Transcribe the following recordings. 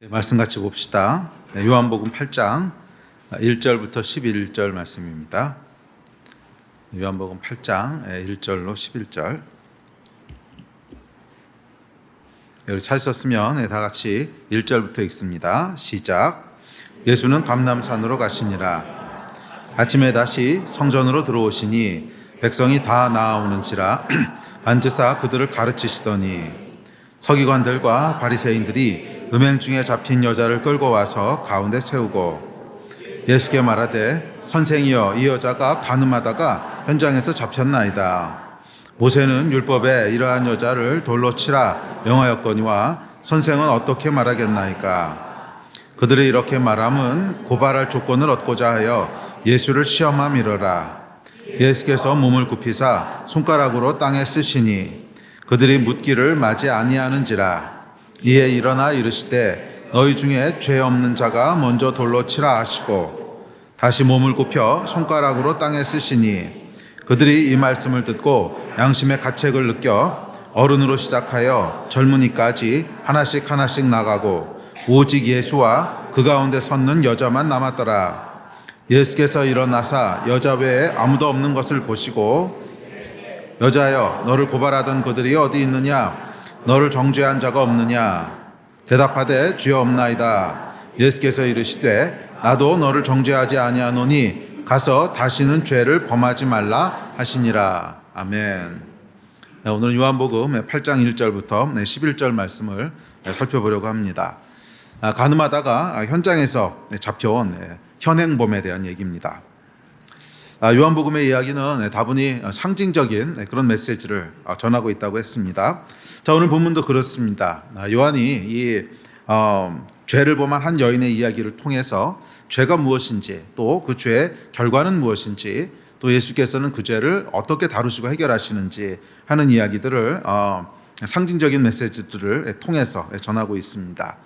말씀 같이 봅시다. 요한복음 8장 1절부터 11절 말씀입니다. 요한복음 8장 1절로 11절. 여기 찾으셨으면 다 같이 1절부터 읽습니다. 시작. 예수는 감람산으로 가시니라. 아침에 다시 성전으로 들어오시니 백성이 다 나아오는지라 앉으사 그들을 가르치시더니 서기관들과 바리새인들이 음행 중에 잡힌 여자를 끌고 와서 가운데 세우고 예수께 말하되 선생이여 이 여자가 간음하다가 현장에서 잡혔나이다. 모세는 율법에 이러한 여자를 돌로 치라 명하였거니와 선생은 어떻게 말하겠나이까. 그들이 이렇게 말함은 고발할 조건을 얻고자 하여 예수를 시험함이러라. 예수께서 몸을 굽히사 손가락으로 땅에 쓰시니 그들이 묻기를 맞이 아니하는지라. 이에 일어나 이르시되 너희 중에 죄 없는 자가 먼저 돌로 치라 하시고 다시 몸을 굽혀 손가락으로 땅에 쓰시니 그들이 이 말씀을 듣고 양심의 가책을 느껴 어른으로 시작하여 젊은이까지 하나씩 나가고 오직 예수와 그 가운데 섰는 여자만 남았더라. 예수께서 일어나사 여자 외에 아무도 없는 것을 보시고 여자여 너를 고발하던 그들이 어디 있느냐? 너를 정죄한 자가 없느냐? 대답하되 주여 없나이다. 예수께서 이르시되 나도 너를 정죄하지 아니하노니 가서 다시는 죄를 범하지 말라 하시니라. 아멘. 오늘은 요한복음 8장 1절부터 11절 말씀을 살펴보려고 합니다. 간음하다가 현장에서 잡혀온 현행범에 대한 얘기입니다. 요한복음의 이야기는 다분히 상징적인 그런 메시지를 전하고 있다고 했습니다. 자, 오늘 본문도 그렇습니다. 요한이 이 죄를 범한 한 여인의 이야기를 통해서 죄가 무엇인지 또 그 죄의 결과는 무엇인지 또 예수께서는 그 죄를 어떻게 다루시고 해결하시는지 하는 이야기들을 상징적인 메시지들을 통해서 전하고 있습니다.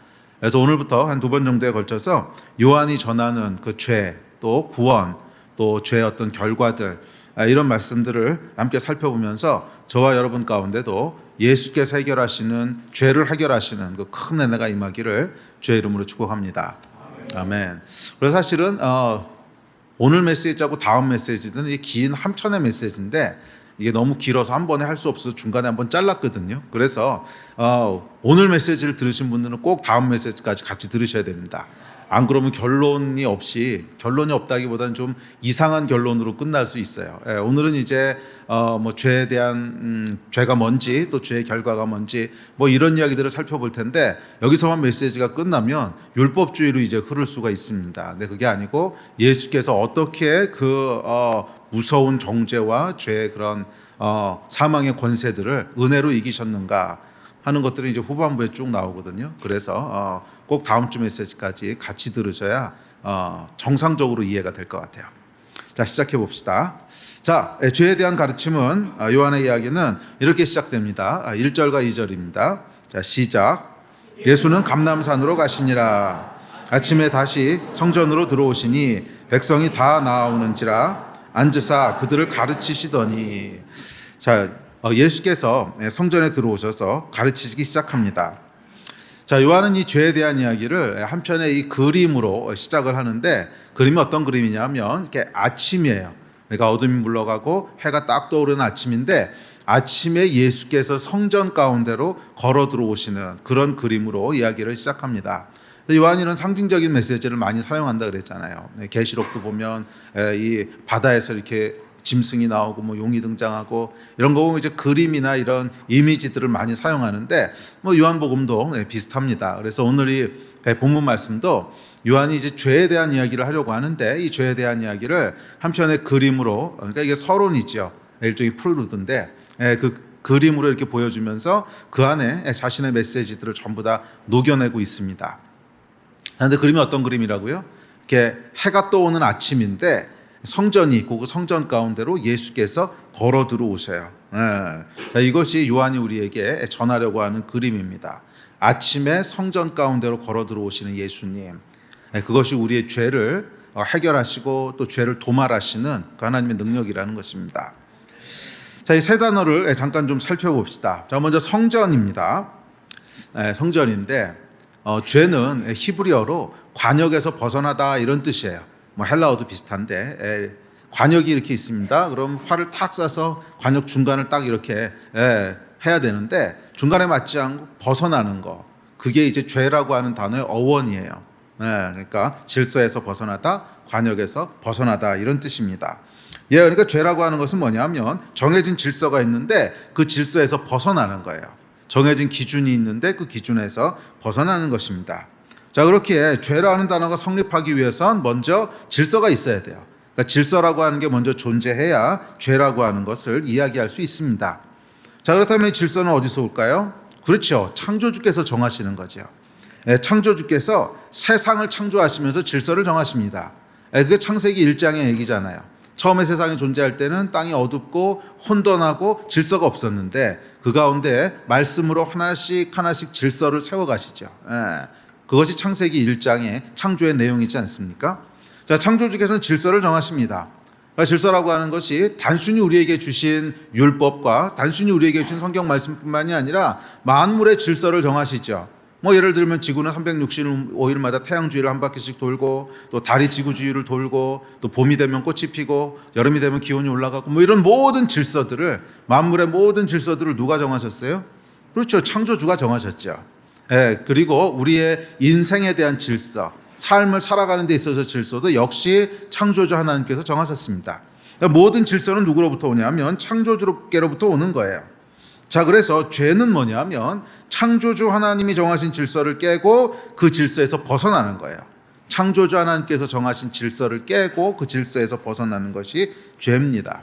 그래서 오늘부터 한 두 번 정도에 걸쳐서 요한이 전하는 그 죄 또 구원 또 죄의 어떤 결과들 이런 말씀들을 함께 살펴보면서 저와 여러분 가운데도 예수께서 해결하시는 죄를 해결하시는 그 큰 은혜가 임하기를 주의 이름으로 축복합니다. 아멘. 그래서 사실은 오늘 메시지하고 다음 메시지는 이 긴 한 편의 메시지인데 이게 너무 길어서 한 번에 할 수 없어서 중간에 한번 잘랐거든요. 그래서 오늘 메시지를 들으신 분들은 꼭 다음 메시지까지 같이 들으셔야 됩니다. 안 그러면 결론이 없다기보다는 좀 이상한 결론으로 끝날 수 있어요. 오늘은 이제 죄에 대한 죄가 뭔지 또 죄의 결과가 뭔지 이런 이야기들을 살펴볼 텐데 여기서만 메시지가 끝나면 율법주의로 이제 흐를 수가 있습니다. 근데 그게 아니고 예수께서 어떻게 그 무서운 정죄와 죄의 그런 사망의 권세들을 은혜로 이기셨는가 하는 것들이 이제 후반부에 쭉 나오거든요. 그래서 꼭 다음 주 메시지까지 같이 들으셔야 정상적으로 이해가 될 것 같아요. 자, 시작해 봅시다. 자, 죄에 대한 가르침은 요한의 이야기는 이렇게 시작됩니다. 1절과 2절입니다. 자, 시작. 예수는 감람산으로 가시니라. 아침에 다시 성전으로 들어오시니 백성이 다 나아오는지라 앉으사 그들을 가르치시더니. 자, 예수께서 성전에 들어오셔서 가르치시기 시작합니다. 자, 요한은 이 죄에 대한 이야기를 한편의 이 그림으로 시작을 하는데 그림이 어떤 그림이냐면 이렇게 아침이에요. 그러니까 어둠이 물러가고 해가 딱 떠오르는 아침인데 아침에 예수께서 성전 가운데로 걸어 들어오시는 그런 그림으로 이야기를 시작합니다. 요한이 이런 상징적인 메시지를 많이 사용한다 그랬잖아요. 계시록도 보면 이 바다에서 이렇게 짐승이 나오고 용이 등장하고 이런 거 보면 이제 그림이나 이런 이미지들을 많이 사용하는데 요한복음도 비슷합니다. 그래서 오늘 이 본문 말씀도 요한이 이제 죄에 대한 이야기를 하려고 하는데 이 죄에 대한 이야기를 한편의 그림으로, 그러니까 이게 서론이죠. 일종의 프루드인데 그 그림으로 이렇게 보여주면서 그 안에 자신의 메시지들을 전부 다 녹여내고 있습니다. 그런데 그림이 어떤 그림이라고요? 이렇게 해가 떠오는 아침인데 성전이 있고 그 성전 가운데로 예수께서 걸어 들어오셔요. 자, 이것이 요한이 우리에게 전하려고 하는 그림입니다. 아침에 성전 가운데로 걸어 들어오시는 예수님, 그것이 우리의 죄를 해결하시고 또 죄를 도말하시는 그 하나님의 능력이라는 것입니다. 자, 이 세 단어를 잠깐 좀 살펴봅시다. 자, 먼저 성전입니다. 성전인데 죄는 히브리어로 관역에서 벗어나다 이런 뜻이에요. 뭐 헬라어도 비슷한데 관역이 이렇게 있습니다. 그럼 활을 탁 쏴서 관역 중간을 딱 이렇게 해야 되는데 중간에 맞지 않고 벗어나는 거, 그게 이제 죄라고 하는 단어의 어원이에요. 그러니까 질서에서 벗어나다, 관역에서 벗어나다 이런 뜻입니다. 그러니까 죄라고 하는 것은 뭐냐면 정해진 질서가 있는데 그 질서에서 벗어나는 거예요. 정해진 기준이 있는데 그 기준에서 벗어나는 것입니다. 자, 그렇게 죄라는 단어가 성립하기 위해선 먼저 질서가 있어야 돼요. 그러니까 질서라고 하는 게 먼저 존재해야 죄라고 하는 것을 이야기할 수 있습니다. 자, 그렇다면 이 질서는 어디서 올까요? 그렇죠. 창조주께서 정하시는 거죠. 창조주께서 세상을 창조하시면서 질서를 정하십니다. 그게 창세기 1장의 얘기잖아요. 처음에 세상이 존재할 때는 땅이 어둡고 혼돈하고 질서가 없었는데 그 가운데 말씀으로 하나씩 하나씩 질서를 세워가시죠. 그것이 창세기 1장의 창조의 내용이지 않습니까? 자, 창조주께서는 질서를 정하십니다. 질서라고 하는 것이 단순히 우리에게 주신 율법과 단순히 우리에게 주신 성경 말씀뿐만이 아니라 만물의 질서를 정하시죠. 뭐 예를 들면 지구는 365일마다 태양 주위를 한 바퀴씩 돌고 또 달이 지구 주위를 돌고 또 봄이 되면 꽃이 피고 여름이 되면 기온이 올라가고 뭐 이런 모든 질서들을, 만물의 모든 질서들을 누가 정하셨어요? 그렇죠. 창조주가 정하셨죠. 그리고 우리의 인생에 대한 질서, 삶을 살아가는 데 있어서 질서도 역시 창조주 하나님께서 정하셨습니다. 그러니까 모든 질서는 누구로부터 오냐면 창조주께로부터 오는 거예요. 자, 그래서 죄는 뭐냐면 창조주 하나님이 정하신 질서를 깨고 그 질서에서 벗어나는 거예요. 창조주 하나님께서 정하신 질서를 깨고 그 질서에서 벗어나는 것이 죄입니다.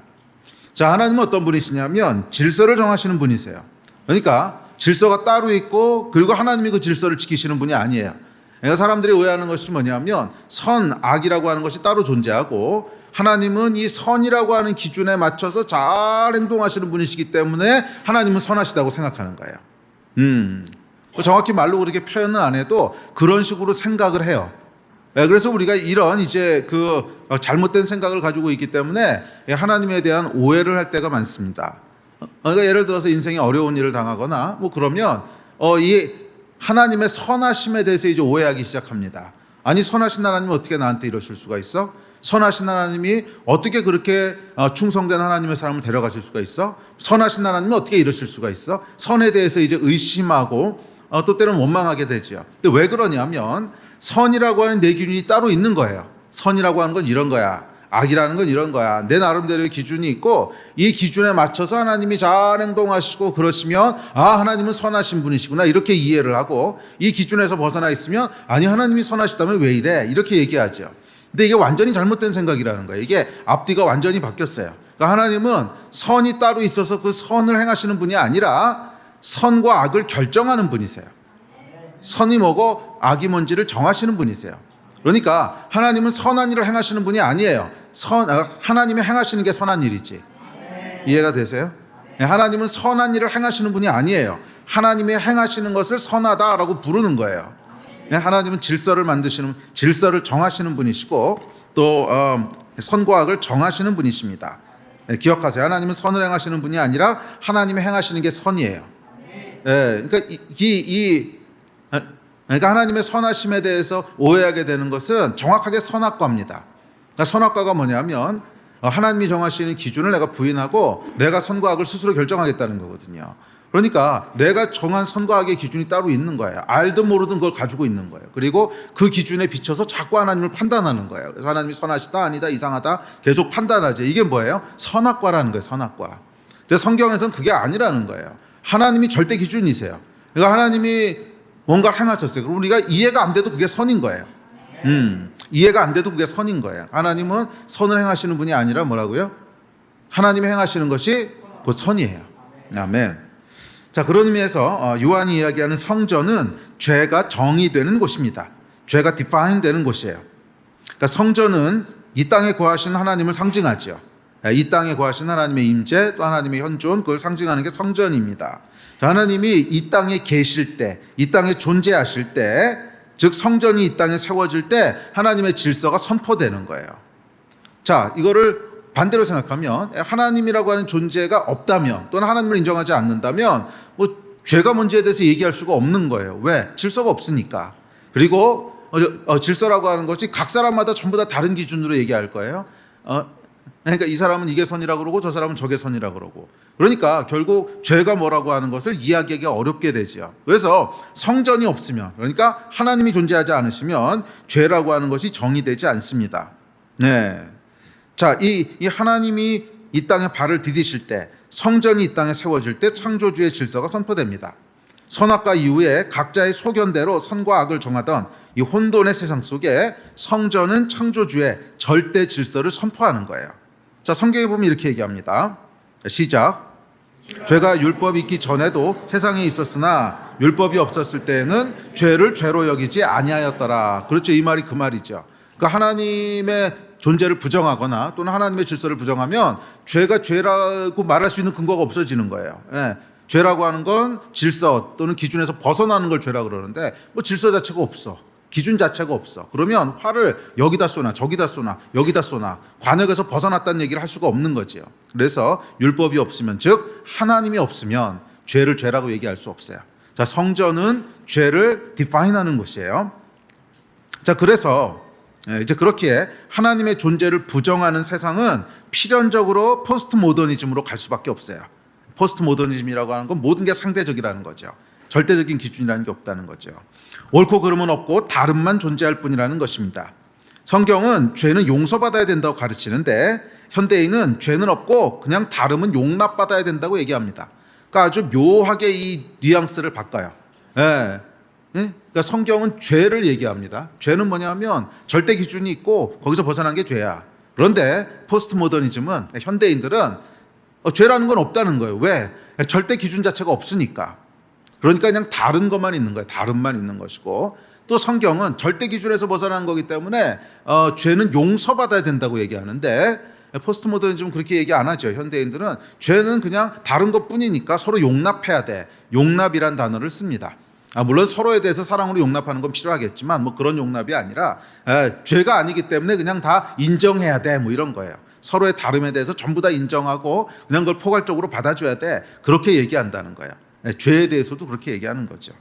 자, 하나님은 어떤 분이시냐면 질서를 정하시는 분이세요. 그러니까 질서가 따로 있고 그리고 하나님이 그 질서를 지키시는 분이 아니에요. 그러니까 사람들이 오해하는 것이 뭐냐면 선, 악이라고 하는 것이 따로 존재하고 하나님은 이 선이라고 하는 기준에 맞춰서 잘 행동하시는 분이시기 때문에 하나님은 선하시다고 생각하는 거예요. 정확히 말로 그렇게 표현은 안 해도 그런 식으로 생각을 해요. 그래서 우리가 이런 이제 그 잘못된 생각을 가지고 있기 때문에 하나님에 대한 오해를 할 때가 많습니다. 그러니까 예를 들어서 인생에 어려운 일을 당하거나 뭐 그러면 이 하나님의 선하심에 대해서 이제 오해하기 시작합니다. 아니, 선하신 하나님이 어떻게 나한테 이러실 수가 있어? 선하신 하나님이 어떻게 그렇게 충성된 하나님의 사람을 데려가실 수가 있어? 선하신 하나님이 어떻게 이러실 수가 있어? 선에 대해서 이제 의심하고 또 때로는 원망하게 되죠. 근데 왜 그러냐면 선이라고 하는 내 기준이 따로 있는 거예요. 선이라고 하는 건 이런 거야. 악이라는 건 이런 거야. 내 나름대로의 기준이 있고 이 기준에 맞춰서 하나님이 잘 행동하시고 그러시면 하나님은 선하신 분이시구나 이렇게 이해를 하고, 이 기준에서 벗어나 있으면 아니, 하나님이 선하시다면 왜 이래? 이렇게 얘기하죠. 근데 이게 완전히 잘못된 생각이라는 거예요. 이게 앞뒤가 완전히 바뀌었어요. 그러니까 하나님은 선이 따로 있어서 그 선을 행하시는 분이 아니라 선과 악을 결정하는 분이세요. 선이 뭐고 악이 뭔지를 정하시는 분이세요. 그러니까 하나님은 선한 일을 행하시는 분이 아니에요. 하나님이 행하시는 게 선한 일이지. 이해가 되세요? 하나님은 선한 일을 행하시는 분이 아니에요. 하나님이 행하시는 것을 선하다라고 부르는 거예요. 하나님은 질서를 만드시는, 질서를 정하시는 분이시고 또 선과 악을 정하시는 분이십니다. 기억하세요. 하나님은 선을 행하시는 분이 아니라 하나님이 행하시는 게 선이에요. 그러니까 그러니까 하나님의 선하심에 대해서 오해하게 되는 것은 정확하게 선악과입니다. 그러니까 선악과가 뭐냐면 하나님이 정하시는 기준을 내가 부인하고 내가 선과 악을 스스로 결정하겠다는 거거든요. 그러니까 내가 정한 선과 악의 기준이 따로 있는 거예요. 알든 모르든 그걸 가지고 있는 거예요. 그리고 그 기준에 비춰서 자꾸 하나님을 판단하는 거예요. 그래서 하나님이 선하시다, 아니다, 이상하다 계속 판단하지. 이게 뭐예요? 선악과라는 거예요. 선악과. 근데 성경에서는 그게 아니라는 거예요. 하나님이 절대 기준이세요. 그러니까 하나님이 뭔가를 행하셨어요. 그럼 우리가 이해가 안 돼도 그게 선인 거예요. 이해가 안 돼도 그게 선인 거예요. 하나님은 선을 행하시는 분이 아니라 뭐라고요? 하나님이 행하시는 것이 그 선이에요. 아멘. 자, 그런 의미에서 요한이 이야기하는 성전은 죄가 정의되는 곳입니다. 죄가 디파인 되는 곳이에요. 그러니까 성전은 이 땅에 거하신 하나님을 상징하죠. 이 땅에 거하신 하나님의 임재, 또 하나님의 현존, 그걸 상징하는 게 성전입니다. 하나님이 이 땅에 계실 때, 이 땅에 존재하실 때, 즉 성전이 이 땅에 세워질 때 하나님의 질서가 선포되는 거예요. 자, 이거를 반대로 생각하면 하나님이라고 하는 존재가 없다면 또는 하나님을 인정하지 않는다면 뭐 죄가 뭔지에 대해서 얘기할 수가 없는 거예요. 왜? 질서가 없으니까. 그리고 질서라고 하는 것이 각 사람마다 전부 다 다른 기준으로 얘기할 거예요. 그러니까 이 사람은 이게 선이라고 그러고 저 사람은 저게 선이라고 그러고, 그러니까 결국 죄가 뭐라고 하는 것을 이해하기 어렵게 되죠. 그래서 성전이 없으면, 그러니까 하나님이 존재하지 않으시면 죄라고 하는 것이 정의되지 않습니다. 네. 자, 이 하나님이 이 땅에 발을 디디실 때, 성전이 이 땅에 세워질 때 창조주의 질서가 선포됩니다. 선악과 이후에 각자의 소견대로 선과 악을 정하던 이 혼돈의 세상 속에 성전은 창조주의 절대 질서를 선포하는 거예요. 자, 성경에 보면 이렇게 얘기합니다. 시작. 죄가 율법이 있기 전에도 세상에 있었으나 율법이 없었을 때에는 죄를 죄로 여기지 아니하였더라. 그렇죠. 이 말이 그 말이죠. 그러니까 하나님의 존재를 부정하거나 또는 하나님의 질서를 부정하면 죄가 죄라고 말할 수 있는 근거가 없어지는 거예요. 예. 죄라고 하는 건 질서 또는 기준에서 벗어나는 걸 죄라고 그러는데, 뭐 질서 자체가 없어. 기준 자체가 없어. 그러면 화를 여기다 쏘나 저기다 쏘나 여기다 쏘나 관역에서 벗어났다는 얘기를 할 수가 없는 거지요. 그래서 율법이 없으면, 즉 하나님이 없으면 죄를 죄라고 얘기할 수 없어요. 자, 성전은 죄를 디파인하는 곳이에요. 자, 그래서 이제 그렇게 하나님의 존재를 부정하는 세상은 필연적으로 포스트 모더니즘으로 갈 수밖에 없어요. 포스트 모더니즘이라고 하는 건 모든 게 상대적이라는 거죠. 절대적인 기준이라는 게 없다는 거죠. 옳고 그름은 없고 다름만 존재할 뿐이라는 것입니다. 성경은 죄는 용서받아야 된다고 가르치는데, 현대인은 죄는 없고 그냥 다름은 용납받아야 된다고 얘기합니다. 그러니까 아주 묘하게 이 뉘앙스를 바꿔요. 예. 그러니까 성경은 죄를 얘기합니다. 죄는 뭐냐면 절대 기준이 있고 거기서 벗어난 게 죄야. 그런데 포스트 모더니즘은, 현대인들은 죄라는 건 없다는 거예요. 왜? 절대 기준 자체가 없으니까. 그러니까 그냥 다른 것만 있는 거예요. 다름만 있는 것이고, 또 성경은 절대 기준에서 벗어난 거기 때문에 죄는 용서받아야 된다고 얘기하는데, 포스트 모더니즘은 그렇게 얘기 안 하죠. 현대인들은 죄는 그냥 다른 것뿐이니까 서로 용납해야 돼. 용납이란 단어를 씁니다. 물론 서로에 대해서 사랑으로 용납하는 건 필요하겠지만 뭐 그런 용납이 아니라 죄가 아니기 때문에 그냥 다 인정해야 돼, 뭐 이런 거예요. 서로의 다름에 대해서 전부 다 인정하고 그냥 그걸 포괄적으로 받아줘야 돼, 그렇게 얘기한다는 거예요. 죄에 대해서도 그렇게 얘기하는 거죠.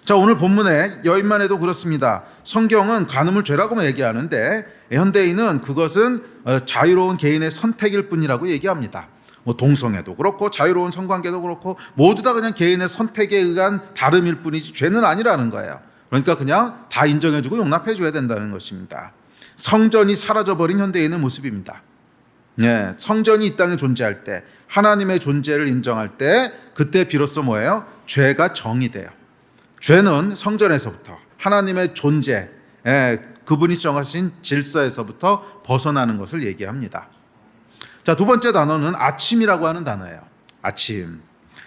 자, 오늘 본문에 여인만 해도 그렇습니다. 성경은 간음을 죄라고만 얘기하는데, 현대인은 그것은 자유로운 개인의 선택일 뿐이라고 얘기합니다. 뭐 동성애도 그렇고 자유로운 성관계도 그렇고 모두 다 그냥 개인의 선택에 의한 다름일 뿐이지 죄는 아니라는 거예요. 그러니까 그냥 다 인정해주고 용납해줘야 된다는 것입니다. 성전이 사라져버린 현대인의 모습입니다. 예, 성전이 이 땅에 존재할 때, 하나님의 존재를 인정할 때, 그때 비로소 뭐예요? 죄가 정의돼요. 죄는 성전에서부터 하나님의 존재, 그분이 정하신 질서에서부터 벗어나는 것을 얘기합니다. 자, 두 번째 단어는 아침이라고 하는 단어예요. 아침.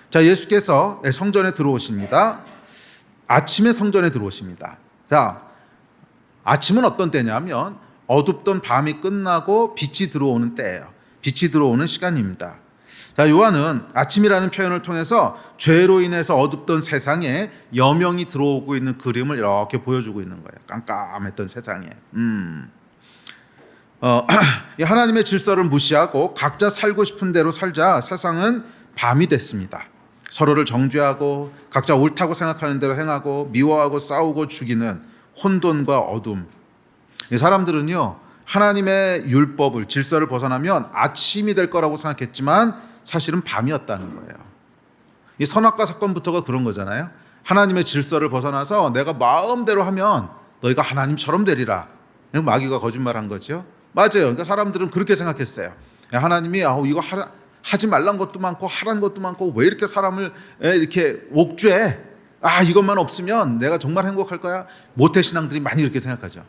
자, 예수께서 성전에 들어오십니다. 아침에 성전에 들어오십니다. 자, 아침은 어떤 때냐면 어둡던 밤이 끝나고 빛이 들어오는 때예요. 빛이 들어오는 시간입니다. 자, 요한은 아침이라는 표현을 통해서 죄로 인해서 어둡던 세상에 여명이 들어오고 있는 그림을 이렇게 보여주고 있는 거예요. 깜깜했던 세상에. 하나님의 질서를 무시하고 각자 살고 싶은 대로 살자 세상은 밤이 됐습니다. 서로를 정죄하고 각자 옳다고 생각하는 대로 행하고 미워하고 싸우고 죽이는 혼돈과 어둠. 이 사람들은요, 하나님의 율법을, 질서를 벗어나면 아침이 될 거라고 생각했지만 사실은 밤이었다는 거예요. 이 선악과 사건부터가 그런 거잖아요. 하나님의 질서를 벗어나서 내가 마음대로 하면 너희가 하나님처럼 되리라. 마귀가 거짓말한 거죠. 맞아요. 그러니까 사람들은 그렇게 생각했어요. 하나님이 이거 하지 말란 것도 많고 하라는 것도 많고 왜 이렇게 사람을 이렇게 옥죄해? 이것만 없으면 내가 정말 행복할 거야. 모태신앙들이 많이 이렇게 생각하죠.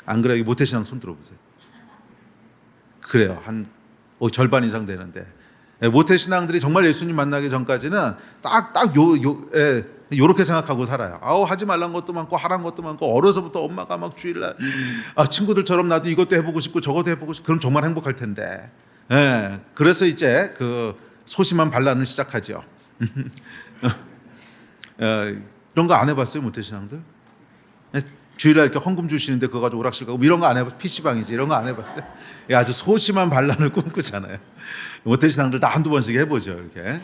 안 그래요? 모태신앙 손 들어보세요. 그래요. 한 절반 이상 되는데, 모태신앙들이 정말 예수님 만나기 전까지는 요렇게 생각하고 살아요. 하지 말란 것도 많고 하란 것도 많고, 어려서부터 엄마가 막 주일날 친구들처럼 나도 이것도 해보고 싶고 저것도 해보고 싶고, 그럼 정말 행복할 텐데. 그래서 이제 그 소심한 반란을 시작하죠. 이런 거 안 해봤어요, 모태신앙들? 주일날 이렇게 헌금 주시는데 그거 가지고 오락실 가고 이런 거 안 해봤어요? PC방이지, 이런 거 안 해봤어요? 아주 소심한 반란을 꿈꾸잖아요. 모태신앙들 다 한두 번씩 해보죠, 이렇게.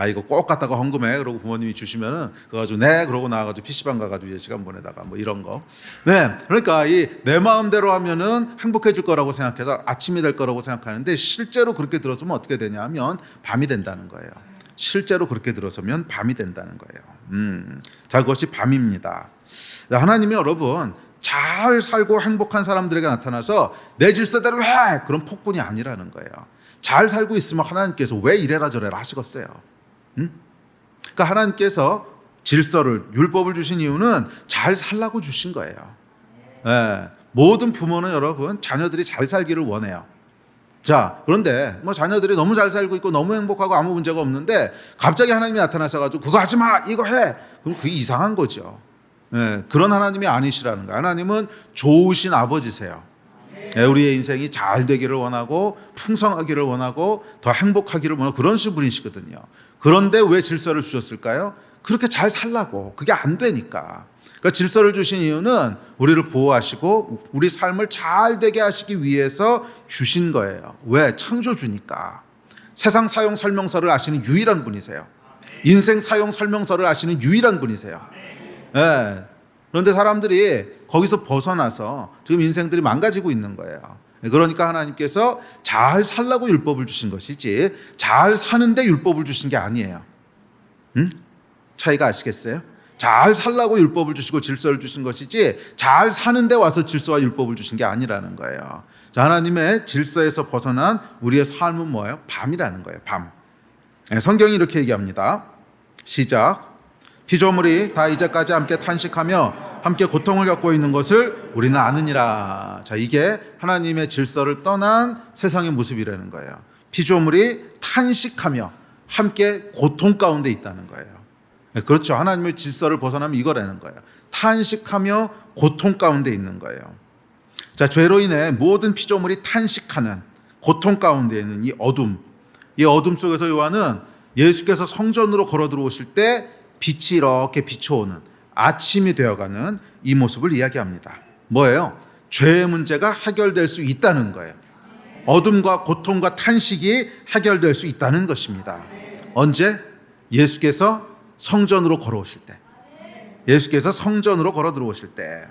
이거 꼭 갖다가 헌금해. 그러고 부모님이 주시면은 그거 가지고 네 그러고 나와가지고 PC방 가가지고 이제 시간 보내다가 뭐 이런 거. 네, 그러니까 이 내 마음대로 하면은 행복해질 거라고 생각해서 아침이 될 거라고 생각하는데 실제로 그렇게 들어서면 어떻게 되냐면 밤이 된다는 거예요. 실제로 그렇게 들어서면 밤이 된다는 거예요. 자, 그것이 밤입니다. 하나님이 여러분 잘 살고 행복한 사람들에게 나타나서 내 질서대로 해! 그런 폭군이 아니라는 거예요. 잘 살고 있으면 하나님께서 왜 이래라 저래라 하시겠어요? 그러니까 하나님께서 질서를, 율법을 주신 이유는 잘 살라고 주신 거예요. 예, 모든 부모는 여러분 자녀들이 잘 살기를 원해요. 자, 그런데 뭐 자녀들이 너무 잘 살고 있고 너무 행복하고 아무 문제가 없는데 갑자기 하나님이 나타나셔가지고 그거 하지 마! 이거 해! 그럼 그게 이상한 거죠. 예, 그런 하나님이 아니시라는 거예요. 하나님은 좋으신 아버지세요. 예, 우리의 인생이 잘 되기를 원하고 풍성하기를 원하고 더 행복하기를 원하고 그런 분이시거든요. 그런데 왜 질서를 주셨을까요? 그렇게 잘 살라고. 그게 안 되니까. 그러니까 질서를 주신 이유는 우리를 보호하시고 우리 삶을 잘 되게 하시기 위해서 주신 거예요. 왜? 창조주니까. 세상 사용 설명서를 아시는 유일한 분이세요. 인생 사용 설명서를 아시는 유일한 분이세요. 예. 그런데 사람들이 거기서 벗어나서 지금 인생들이 망가지고 있는 거예요. 그러니까 하나님께서 잘 살라고 율법을 주신 것이지 잘 사는데 율법을 주신 게 아니에요. 차이가 아시겠어요? 잘 살라고 율법을 주시고 질서를 주신 것이지 잘 사는데 와서 질서와 율법을 주신 게 아니라는 거예요. 자, 하나님의 질서에서 벗어난 우리의 삶은 뭐예요? 밤이라는 거예요. 밤. 성경이 이렇게 얘기합니다. 시작. 피조물이 다 이제까지 함께 탄식하며 함께 고통을 겪고 있는 것을 우리는 아느니라. 자, 이게 하나님의 질서를 떠난 세상의 모습이라는 거예요. 피조물이 탄식하며 함께 고통 가운데 있다는 거예요. 그렇죠. 하나님의 질서를 벗어나면 이거라는 거예요. 탄식하며 고통 가운데 있는 거예요. 자, 죄로 인해 모든 피조물이 탄식하는 고통 가운데 있는 이 어둠 속에서 요한은 예수께서 성전으로 걸어 들어오실 때 빛이 이렇게 비춰오는 아침이 되어가는 이 모습을 이야기합니다. 뭐예요? 죄의 문제가 해결될 수 있다는 거예요. 어둠과 고통과 탄식이 해결될 수 있다는 것입니다. 언제? 예수께서 성전으로 걸어오실 때. 예수께서 성전으로 걸어 들어오실 때.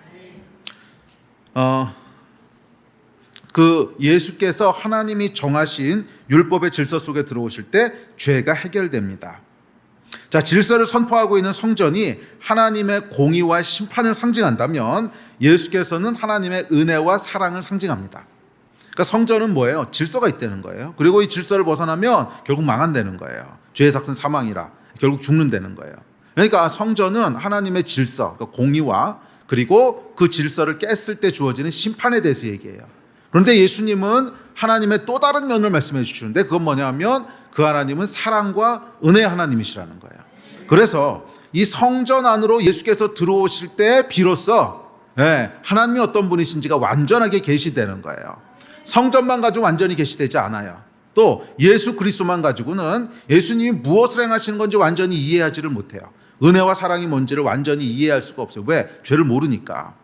그 예수께서 하나님이 정하신 율법의 질서 속에 들어오실 때 죄가 해결됩니다. 자, 질서를 선포하고 있는 성전이 하나님의 공의와 심판을 상징한다면 예수께서는 하나님의 은혜와 사랑을 상징합니다. 그러니까 성전은 뭐예요? 질서가 있다는 거예요. 그리고 이 질서를 벗어나면 결국 망한다는 거예요. 죄의 삭은 사망이라 결국 죽는다는 거예요. 그러니까 성전은 하나님의 질서, 그러니까 공의와 그리고 그 질서를 깼을 때 주어지는 심판에 대해서 얘기해요. 그런데 예수님은 하나님의 또 다른 면을 말씀해 주시는데 그건 뭐냐면 그 하나님은 사랑과 은혜의 하나님이시라는 거예요. 그래서 이 성전 안으로 예수께서 들어오실 때 비로소 하나님이 어떤 분이신지가 완전하게 계시되는 거예요. 성전만 가지고 완전히 계시되지 않아요. 또 예수 그리스도만 가지고는 예수님이 무엇을 행하시는 건지 완전히 이해하지를 못해요. 은혜와 사랑이 뭔지를 완전히 이해할 수가 없어요. 왜? 죄를 모르니까.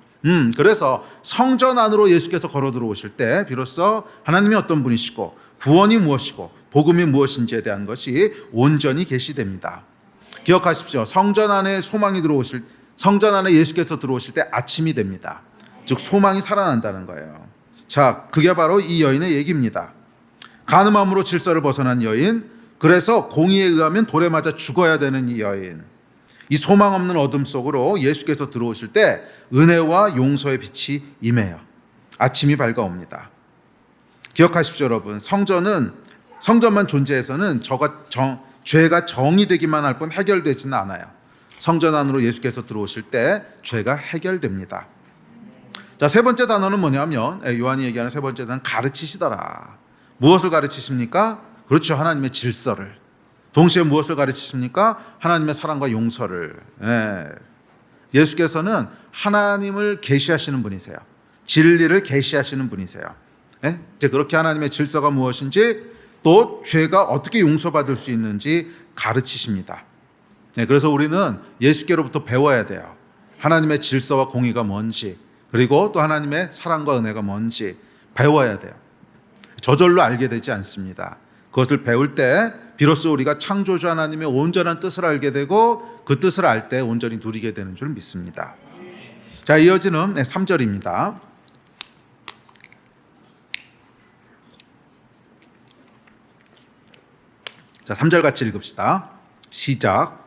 그래서 성전 안으로 예수께서 걸어 들어오실 때 비로소 하나님이 어떤 분이시고 구원이 무엇이고 복음이 무엇인지에 대한 것이 온전히 계시됩니다. 기억하십시오. 성전 안에 성전 안에 예수께서 들어오실 때 아침이 됩니다. 즉 소망이 살아난다는 거예요. 자, 그게 바로 이 여인의 얘기입니다. 간음함으로 질서를 벗어난 여인, 그래서 공의에 의하면 돌에 맞아 죽어야 되는 이 여인, 이 소망 없는 어둠 속으로 예수께서 들어오실 때 은혜와 용서의 빛이 임해요. 아침이 밝아옵니다. 기억하십시오, 여러분. 성전만 존재해서는 죄가 정의되기만 할 뿐 해결되지는 않아요. 성전 안으로 예수께서 들어오실 때 죄가 해결됩니다. 자, 세 번째 단어는 뭐냐면 요한이 얘기하는 세 번째 단어는 가르치시더라. 무엇을 가르치십니까? 그렇죠. 하나님의 질서를. 동시에 무엇을 가르치십니까? 하나님의 사랑과 용서를. 예수께서는 하나님을 계시하시는 분이세요. 진리를 계시하시는 분이세요. 이제 그렇게 하나님의 질서가 무엇인지 또 죄가 어떻게 용서받을 수 있는지 가르치십니다. 그래서 우리는 예수께로부터 배워야 돼요. 하나님의 질서와 공의가 뭔지 그리고 또 하나님의 사랑과 은혜가 뭔지 배워야 돼요. 저절로 알게 되지 않습니다. 그것을 배울 때 비로소 우리가 창조주 하나님의 온전한 뜻을 알게 되고 그 뜻을 알 때 온전히 누리게 되는 줄 믿습니다. 자, 이어지는 3절입니다. 자, 3절 같이 읽읍시다. 시작.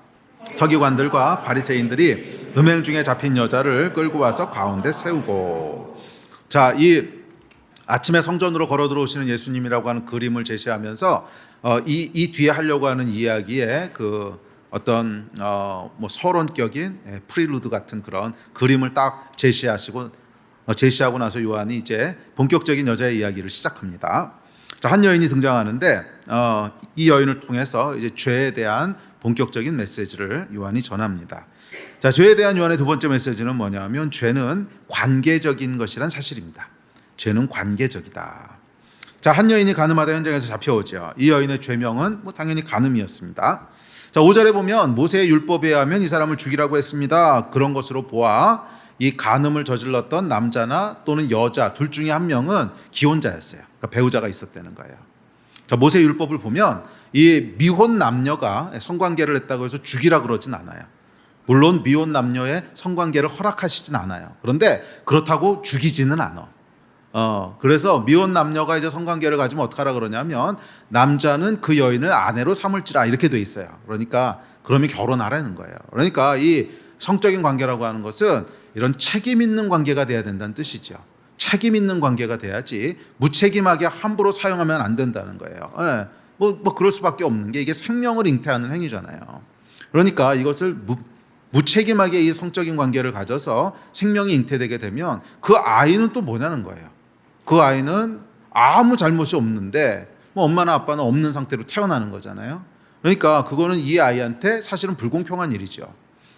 서기관들과 바리새인들이 음행 중에 잡힌 여자를 끌고 와서 가운데 세우고. 자, 이 아침에 성전으로 걸어 들어오시는 예수님이라고 하는 그림을 제시하면서 이 뒤에 하려고 하는 이야기에 그 어떤 뭐 서론격인 프리루드 같은 그런 그림을 딱 제시하고 나서 요한이 이제 본격적인 여자의 이야기를 시작합니다. 자, 한 여인이 등장하는데 이 여인을 통해서 이제 죄에 대한 본격적인 메시지를 요한이 전합니다. 자, 죄에 대한 요한의 두 번째 메시지는 뭐냐면 죄는 관계적인 것이란 사실입니다. 죄는 관계적이다. 자, 한 여인이 간음하다 현장에서 잡혀오죠. 이 여인의 죄명은 뭐 당연히 간음이었습니다. 자, 5절에 보면 모세의 율법에 의하면 이 사람을 죽이라고 했습니다. 그런 것으로 보아 이 간음을 저질렀던 남자나 또는 여자 둘 중에 한 명은 기혼자였어요. 그러니까 배우자가 있었다는 거예요. 자, 모세 율법을 보면 이 미혼 남녀가 성관계를 했다고 해서 죽이라 그러진 않아요. 물론 미혼 남녀의 성관계를 허락하시진 않아요. 그런데 그렇다고 죽이지는 않아. 그래서 미혼 남녀가 이제 성관계를 가지면 어떡하라 그러냐면 남자는 그 여인을 아내로 삼을지라 이렇게 돼 있어요. 그러니까 그러면 결혼하라는 거예요. 그러니까 이 성적인 관계라고 하는 것은 이런 책임 있는 관계가 돼야 된다는 뜻이죠. 책임 있는 관계가 돼야지 무책임하게 함부로 사용하면 안 된다는 거예요. 뭐 그럴 수밖에 없는 게 이게 생명을 잉태하는 행위잖아요. 그러니까 이것을 무책임하게 이 성적인 관계를 가져서 생명이 잉태되게 되면 그 아이는 또 뭐냐는 거예요. 그 아이는 아무 잘못이 없는데 뭐 엄마나 아빠는 없는 상태로 태어나는 거잖아요. 그러니까 그거는 이 아이한테 사실은 불공평한 일이죠.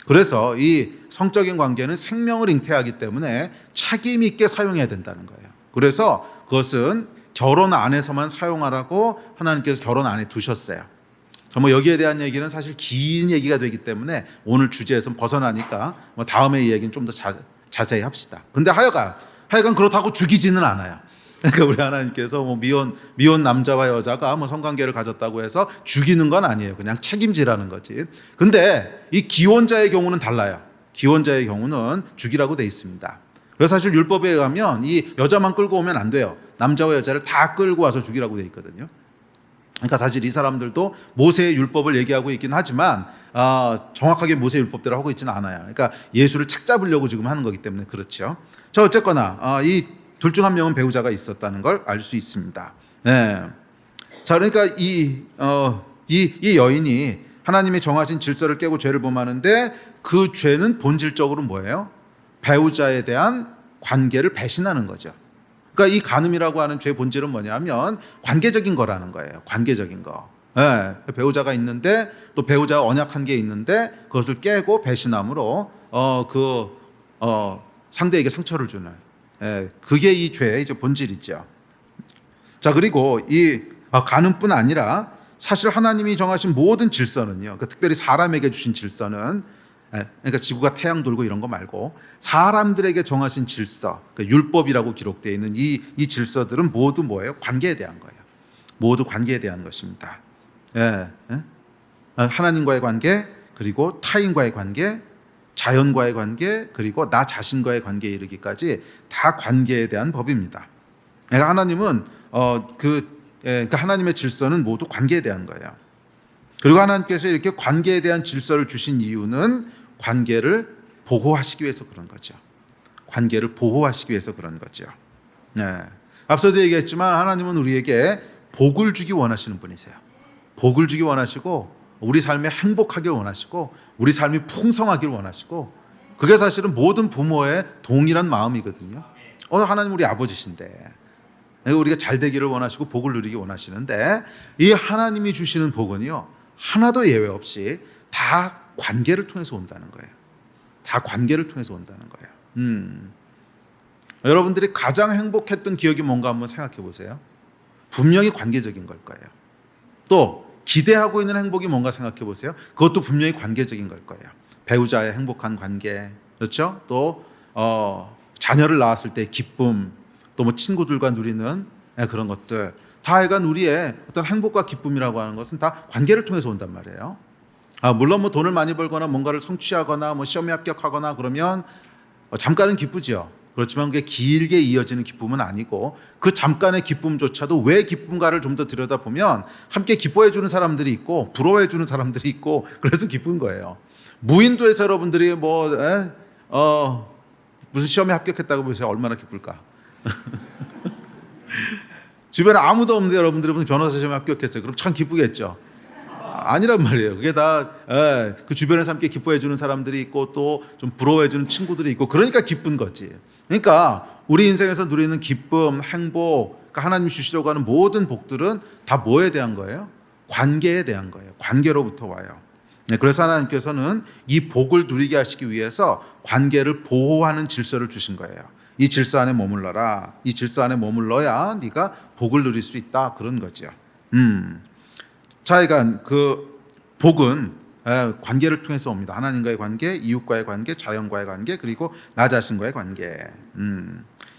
그래서 이 성적인 관계는 생명을 잉태하기 때문에 책임 있게 사용해야 된다는 거예요. 그래서 그것은 결혼 안에서만 사용하라고 하나님께서 결혼 안에 두셨어요. 뭐 여기에 대한 얘기는 사실 긴 얘기가 되기 때문에 오늘 주제에서 벗어나니까 뭐 다음에 이 얘기는 좀 더 자세히 합시다. 근데 하여간 그렇다고 죽이지는 않아요. 그러니까 우리 하나님께서 뭐 미혼 남자와 여자가 뭐 성관계를 가졌다고 해서 죽이는 건 아니에요. 그냥 책임지라는 거지. 근데 이 기혼자의 경우는 달라요. 기혼자의 경우는 죽이라고 돼 있습니다. 그래서 사실 율법에 의하면 이 여자만 끌고 오면 안 돼요. 남자와 여자를 다 끌고 와서 죽이라고 돼 있거든요. 그러니까 사실 이 사람들도 모세의 율법을 얘기하고 있긴 하지만 정확하게 모세의 율법대로 하고 있지는 않아요. 그러니까 예수를 착잡으려고 지금 하는 거기 때문에 그렇죠. 자, 어쨌거나 이 둘 중 한 명은 배우자가 있었다는 걸 알 수 있습니다. 네. 자, 그러니까 이 여인이 하나님이 정하신 질서를 깨고 죄를 범하는데 그 죄는 본질적으로 뭐예요? 배우자에 대한 관계를 배신하는 거죠. 그러니까 이 간음이라고 하는 죄의 본질은 뭐냐면 관계적인 거라는 거예요. 관계적인 거. 네. 배우자가 있는데 또 배우자가 언약한 게 있는데 그것을 깨고 배신함으로 상대에게 상처를 주는. 그게 이 죄의 이제 본질이죠. 자, 그리고 이 간음뿐 아니라 사실 하나님이 정하신 모든 질서는요. 그러니까 특별히 사람에게 주신 질서는 그러니까 지구가 태양 돌고 이런 거 말고 사람들에게 정하신 질서, 그러니까 율법이라고 기록되어 있는 이 질서들은 모두 뭐예요? 관계에 대한 거예요. 모두 관계에 대한 것입니다. 하나님과의 관계, 그리고 타인과의 관계, 자연과의 관계, 그리고 나 자신과의 관계에 이르기까지 다 관계에 대한 법입니다. 그러니까 하나님은 그러니까 하나님의 질서는 모두 관계에 대한 거예요. 그리고 하나님께서 이렇게 관계에 대한 질서를 주신 이유는 관계를 보호하시기 위해서 그런 거죠. 관계를 보호하시기 위해서 그런 거죠. 앞서도 얘기했지만 하나님은 우리에게 복을 주기 원하시는 분이세요. 복을 주기 원하시고 우리 삶에 행복하길 원하시고 우리 삶이 풍성하길 원하시고 그게 사실은 모든 부모의 동일한 마음이거든요. 하나님 우리 아버지신데 우리가 잘 되기를 원하시고 복을 누리기 원하시는데 이 하나님이 주시는 복은요 하나도 예외 없이 다 관계를 통해서 온다는 거예요. 다 관계를 통해서 온다는 거예요. 여러분들이 가장 행복했던 기억이 뭔가 한번 생각해 보세요. 분명히 관계적인 걸 거예요. 또 기대하고 있는 행복이 뭔가 생각해 보세요. 그것도 분명히 관계적인 걸 거예요. 배우자의 행복한 관계, 그렇죠? 또 자녀를 낳았을 때 기쁨, 또 뭐 친구들과 누리는 그런 것들, 다 하여간 우리의 어떤 행복과 기쁨이라고 하는 것은 다 관계를 통해서 온단 말이에요. 물론 뭐 돈을 많이 벌거나 뭔가를 성취하거나 뭐 시험에 합격하거나 그러면 잠깐은 기쁘죠. 그렇지만 그게 길게 이어지는 기쁨은 아니고 그 잠깐의 기쁨조차도 왜 기쁜가를 좀 더 들여다보면 함께 기뻐해 주는 사람들이 있고 부러워해 주는 사람들이 있고 그래서 기쁜 거예요. 무인도에서 여러분들이 무슨 시험에 합격했다고 보세요. 얼마나 기쁠까? 주변에 아무도 없는데 여러분들이 무슨 변호사 시험에 합격했어요. 그럼 참 기쁘겠죠. 아니란 말이에요. 그게 다 그 주변에서 함께 기뻐해 주는 사람들이 있고 또 좀 부러워해 주는 친구들이 있고 그러니까 기쁜 거지. 그러니까 우리 인생에서 누리는 기쁨, 행복, 그러니까 하나님이 주시려고 하는 모든 복들은 다 뭐에 대한 거예요? 관계에 대한 거예요. 관계로부터 와요. 그래서 하나님께서는 이 복을 누리게 하시기 위해서 관계를 보호하는 질서를 주신 거예요. 이 질서 안에 머물러라. 이 질서 안에 머물러야 네가 복을 누릴 수 있다. 그런 거죠. 자, 그러니까 그 복은 관계를 통해서 옵니다. 하나님과의 관계, 이웃과의 관계, 자연과의 관계, 그리고 나 자신과의 관계.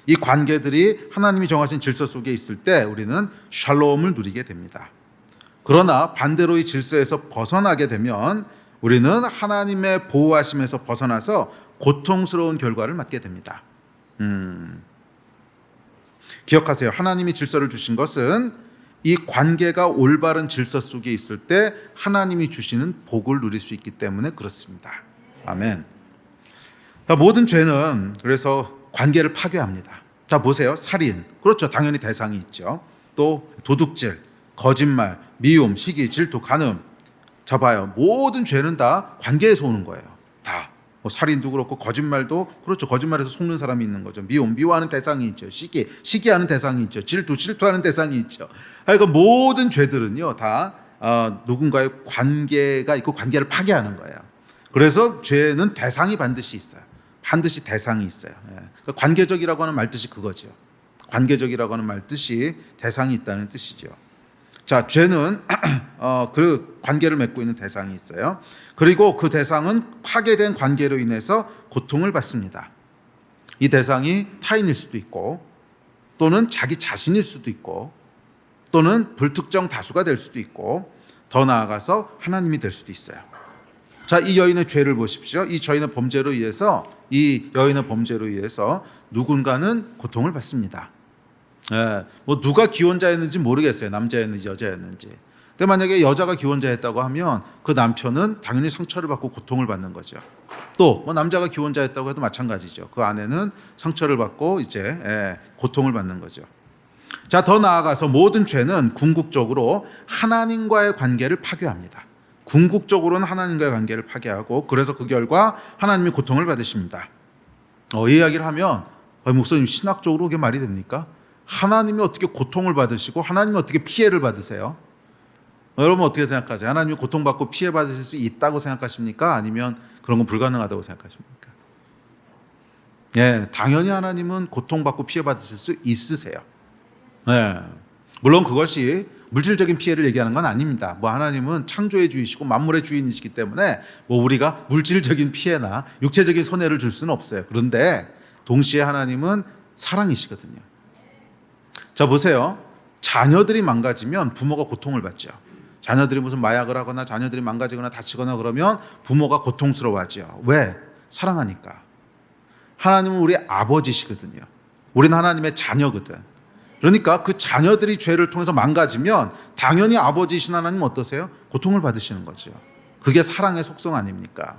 이 관계들이 하나님이 정하신 질서 속에 있을 때 우리는 샬롬을 누리게 됩니다. 그러나 반대로 이 질서에서 벗어나게 되면 우리는 하나님의 보호하심에서 벗어나서 고통스러운 결과를 맞게 됩니다. 기억하세요. 하나님이 질서를 주신 것은 이 관계가 올바른 질서 속에 있을 때 하나님이 주시는 복을 누릴 수 있기 때문에 그렇습니다. 아멘. 모든 죄는 그래서 관계를 파괴합니다. 자, 보세요. 살인. 그렇죠. 당연히 대상이 있죠. 또 도둑질, 거짓말, 미움, 시기, 질투, 간음. 자, 봐요. 모든 죄는 다 관계에서 오는 거예요. 다. 뭐 살인도 그렇고 거짓말도 그렇죠. 거짓말에서 속는 사람이 있는 거죠. 미워하는 대상이 있죠. 시기하는 대상이 있죠. 질투하는 대상이 있죠. 그러니까 모든 죄들은요 다 누군가의 관계가 있고 관계를 파괴하는 거예요. 그래서 죄는 대상이 반드시 있어요. 반드시 대상이 있어요. 그러니까 관계적이라고 하는 말 뜻이 그거죠. 관계적이라고 하는 말 뜻이 대상이 있다는 뜻이죠. 자, 죄는 그 관계를 맺고 있는 대상이 있어요. 그리고 그 대상은 파괴된 관계로 인해서 고통을 받습니다. 이 대상이 타인일 수도 있고 또는 자기 자신일 수도 있고 또는 불특정 다수가 될 수도 있고 더 나아가서 하나님이 될 수도 있어요. 자, 이 여인의 죄를 보십시오. 이 여인의 범죄로 인해서 누군가는 고통을 받습니다. 뭐 누가 기혼자였는지 모르겠어요. 남자였는지 여자였는지. 근데 만약에 여자가 기혼자였다고 하면 그 남편은 당연히 상처를 받고 고통을 받는 거죠. 또 뭐 남자가 기혼자였다고 해도 마찬가지죠. 그 아내는 상처를 받고 이제 고통을 받는 거죠. 자, 더 나아가서 모든 죄는 궁극적으로 하나님과의 관계를 파괴합니다. 궁극적으로는 하나님과의 관계를 파괴하고 그래서 그 결과 하나님이 고통을 받으십니다. 이 이야기를 하면 목사님 신학적으로 그게 말이 됩니까? 하나님이 어떻게 고통을 받으시고 하나님이 어떻게 피해를 받으세요? 여러분 어떻게 생각하세요? 하나님이 고통받고 피해 받으실 수 있다고 생각하십니까? 아니면 그런 건 불가능하다고 생각하십니까? 당연히 하나님은 고통받고 피해 받으실 수 있으세요. 물론 그것이 물질적인 피해를 얘기하는 건 아닙니다. 하나님은 창조의 주이시고 만물의 주인이시기 때문에 우리가 물질적인 피해나 육체적인 손해를 줄 수는 없어요. 그런데 동시에 하나님은 사랑이시거든요. 자, 보세요. 자녀들이 망가지면 부모가 고통을 받죠. 자녀들이 무슨 마약을 하거나 자녀들이 망가지거나 다치거나 그러면 부모가 고통스러워하죠. 왜? 사랑하니까. 하나님은 우리 아버지시거든요. 우리는 하나님의 자녀거든. 그러니까 그 자녀들이 죄를 통해서 망가지면 당연히 아버지이신 하나님 어떠세요? 고통을 받으시는 거죠. 그게 사랑의 속성 아닙니까?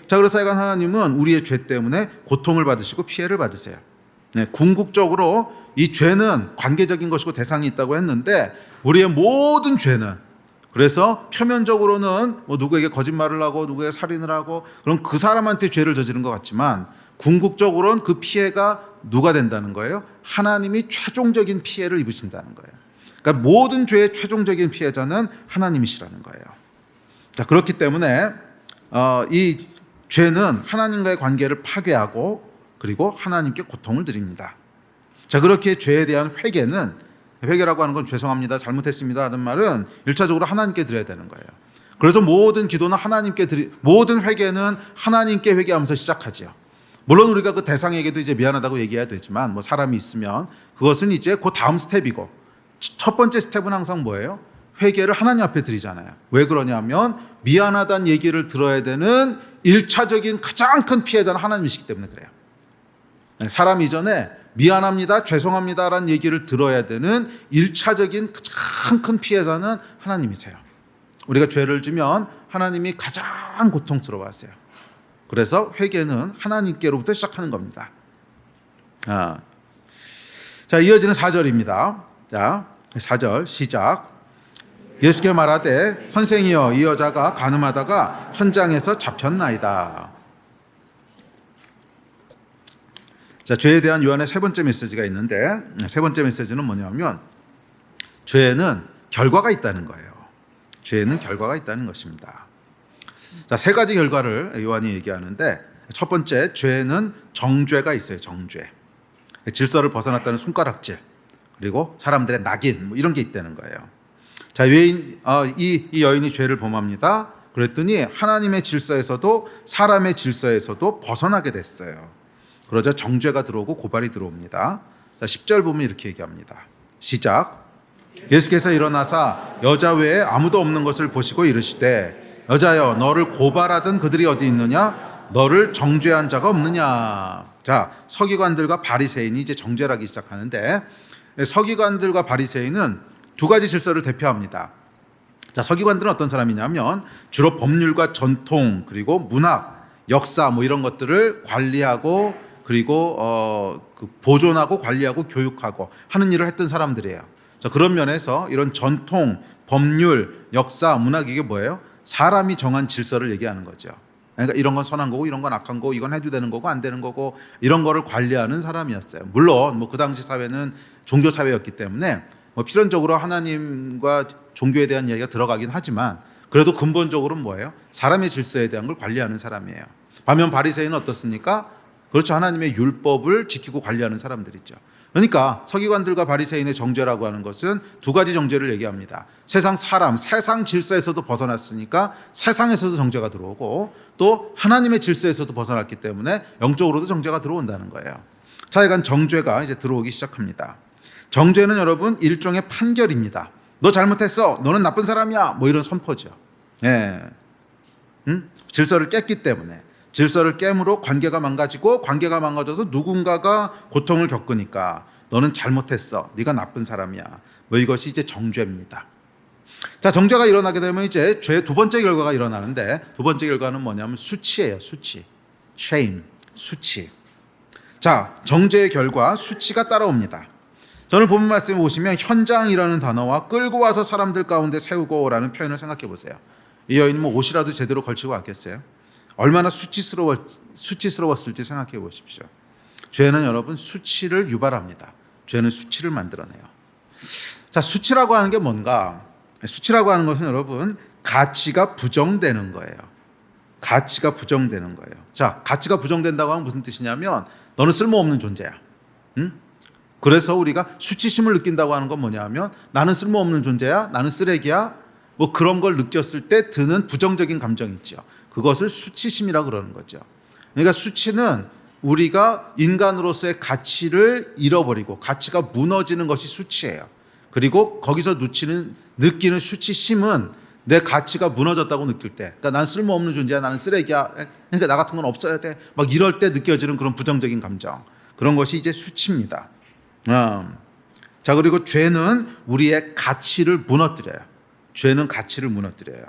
자, 그래서 하나님은 우리의 죄 때문에 고통을 받으시고 피해를 받으세요. 궁극적으로 이 죄는 관계적인 것이고 대상이 있다고 했는데 우리의 모든 죄는 그래서 표면적으로는 누구에게 거짓말을 하고 누구에게 살인을 하고 그럼 그 사람한테 죄를 저지른 것 같지만 궁극적으로는 그 피해가 누가 된다는 거예요? 하나님이 최종적인 피해를 입으신다는 거예요. 그러니까 모든 죄의 최종적인 피해자는 하나님이시라는 거예요. 자, 그렇기 때문에 이 죄는 하나님과의 관계를 파괴하고 그리고 하나님께 고통을 드립니다. 자, 그렇게 죄에 대한 회개라고 하는 건 죄송합니다, 잘못했습니다 하는 말은 1차적으로 하나님께 드려야 되는 거예요. 그래서 모든 기도는 모든 회개는 하나님께 회개하면서 시작하죠. 물론 우리가 그 대상에게도 이제 미안하다고 얘기해야 되지만 사람이 있으면 그것은 이제 그 다음 스텝이고 첫 번째 스텝은 항상 뭐예요? 회개를 하나님 앞에 드리잖아요. 왜 그러냐면 미안하다는 얘기를 들어야 되는 1차적인 가장 큰 피해자는 하나님이시기 때문에 그래요. 사람 이전에 미안합니다, 죄송합니다라는 얘기를 들어야 되는 1차적인 가장 큰 피해자는 하나님이세요. 우리가 죄를 지면 하나님이 가장 고통스러워하세요. 그래서 회개는 하나님께로부터 시작하는 겁니다. 자, 이어지는 4절입니다. 자, 4절 시작. 예수께 말하되 선생이여 이 여자가 간음하다가 현장에서 잡혔나이다. 자, 죄에 대한 요한의 세 번째 메시지가 있는데 세 번째 메시지는 뭐냐면 죄에는 결과가 있다는 거예요. 죄에는 결과가 있다는 것입니다. 자, 세 가지 결과를 요한이 얘기하는데 첫 번째, 죄에는 정죄가 있어요. 정죄. 질서를 벗어났다는 손가락질, 그리고 사람들의 낙인 이런 게 있다는 거예요. 자, 이 여인이 죄를 범합니다. 그랬더니 하나님의 질서에서도 사람의 질서에서도 벗어나게 됐어요. 그러자 정죄가 들어오고 고발이 들어옵니다. 자, 10절 보면 이렇게 얘기합니다. 시작. 예수께서 일어나사 여자 외에 아무도 없는 것을 보시고 이르시되 여자여 너를 고발하던 그들이 어디 있느냐? 너를 정죄한 자가 없느냐? 자, 서기관들과 바리새인이 이제 정죄를 하기 시작하는데 서기관들과 바리새인은 두 가지 질서를 대표합니다. 자, 서기관들은 어떤 사람이냐면 주로 법률과 전통 그리고 문학, 역사 이런 것들을 관리하고 그리고 보존하고 관리하고 교육하고 하는 일을 했던 사람들이에요. 자, 그런 면에서 이런 전통, 법률, 역사, 문학 이게 뭐예요? 사람이 정한 질서를 얘기하는 거죠. 그러니까 이런 건 선한 거고 이런 건 악한 거고 이건 해도 되는 거고 안 되는 거고 이런 거를 관리하는 사람이었어요. 물론 그 당시 사회는 종교 사회였기 때문에 필연적으로 하나님과 종교에 대한 이야기가 들어가긴 하지만 그래도 근본적으로는 뭐예요? 사람의 질서에 대한 걸 관리하는 사람이에요. 반면 바리새인은 어떻습니까? 그렇죠. 하나님의 율법을 지키고 관리하는 사람들이죠. 그러니까 서기관들과 바리새인의 정죄라고 하는 것은 두 가지 정죄를 얘기합니다. 세상 질서에서도 벗어났으니까 세상에서도 정죄가 들어오고 또 하나님의 질서에서도 벗어났기 때문에 영적으로도 정죄가 들어온다는 거예요. 차이간 정죄가 이제 들어오기 시작합니다. 정죄는 여러분 일종의 판결입니다. 너 잘못했어. 너는 나쁜 사람이야. 이런 선포죠. 예. 질서를 깼기 때문에. 질서를 깨므로 관계가 망가지고 관계가 망가져서 누군가가 고통을 겪으니까 너는 잘못했어. 네가 나쁜 사람이야. 이것이 이제 정죄입니다. 자, 정죄가 일어나게 되면 이제 죄의 두 번째 결과가 일어나는데 두 번째 결과는 뭐냐면 수치예요. 수치. shame. 수치. 자, 정죄의 결과 수치가 따라옵니다. 저는 본문 말씀을 보시면 현장이라는 단어와 끌고 와서 사람들 가운데 세우고라는 표현을 생각해 보세요. 이 여인은 옷이라도 제대로 걸치고 왔겠어요? 얼마나 수치스러웠을지 생각해 보십시오. 죄는 여러분 수치를 유발합니다. 죄는 수치를 만들어내요. 자, 수치라고 하는 게 뭔가? 수치라고 하는 것은 여러분 가치가 부정되는 거예요. 가치가 부정되는 거예요. 자, 가치가 부정된다고 하면 무슨 뜻이냐면 너는 쓸모없는 존재야. 그래서 우리가 수치심을 느낀다고 하는 건 뭐냐면 나는 쓸모없는 존재야. 나는 쓰레기야. 그런 걸 느꼈을 때 드는 부정적인 감정이 있죠. 그것을 수치심이라고 그러는 거죠. 그러니까 수치는 우리가 인간으로서의 가치를 잃어버리고 가치가 무너지는 것이 수치예요. 그리고 거기서 느끼는 수치심은 내 가치가 무너졌다고 느낄 때, 그러니까 난 쓸모없는 존재야, 나는 쓰레기야, 그러니까 나 같은 건 없어야 돼, 이럴 때 느껴지는 그런 부정적인 감정, 그런 것이 이제 수치입니다. 자, 그리고 죄는 우리의 가치를 무너뜨려요. 죄는 가치를 무너뜨려요.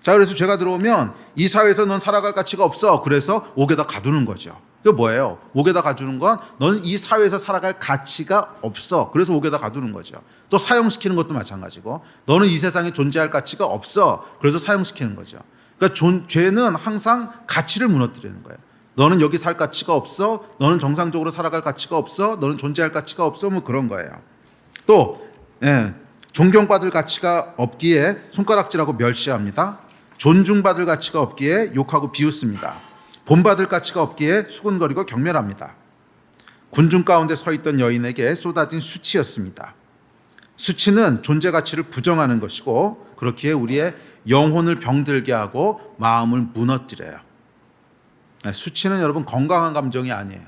자, 그래서 죄가 들어오면 이 사회에서 넌 살아갈 가치가 없어. 그래서 옥에다 가두는 거죠. 그게 뭐예요? 옥에다 가두는 건 너는 이 사회에서 살아갈 가치가 없어. 그래서 옥에다 가두는 거죠. 또 사형시키는 것도 마찬가지고 너는 이 세상에 존재할 가치가 없어. 그래서 사형시키는 거죠. 그러니까 죄는 항상 가치를 무너뜨리는 거예요. 너는 여기 살 가치가 없어. 너는 정상적으로 살아갈 가치가 없어. 너는 존재할 가치가 없어. 그런 거예요. 또 존경받을 가치가 없기에 손가락질하고 멸시합니다. 존중받을 가치가 없기에 욕하고 비웃습니다. 본받을 가치가 없기에 수군거리고 경멸합니다. 군중 가운데 서 있던 여인에게 쏟아진 수치였습니다. 수치는 존재 가치를 부정하는 것이고 그렇기에 우리의 영혼을 병들게 하고 마음을 무너뜨려요. 수치는 여러분 건강한 감정이 아니에요.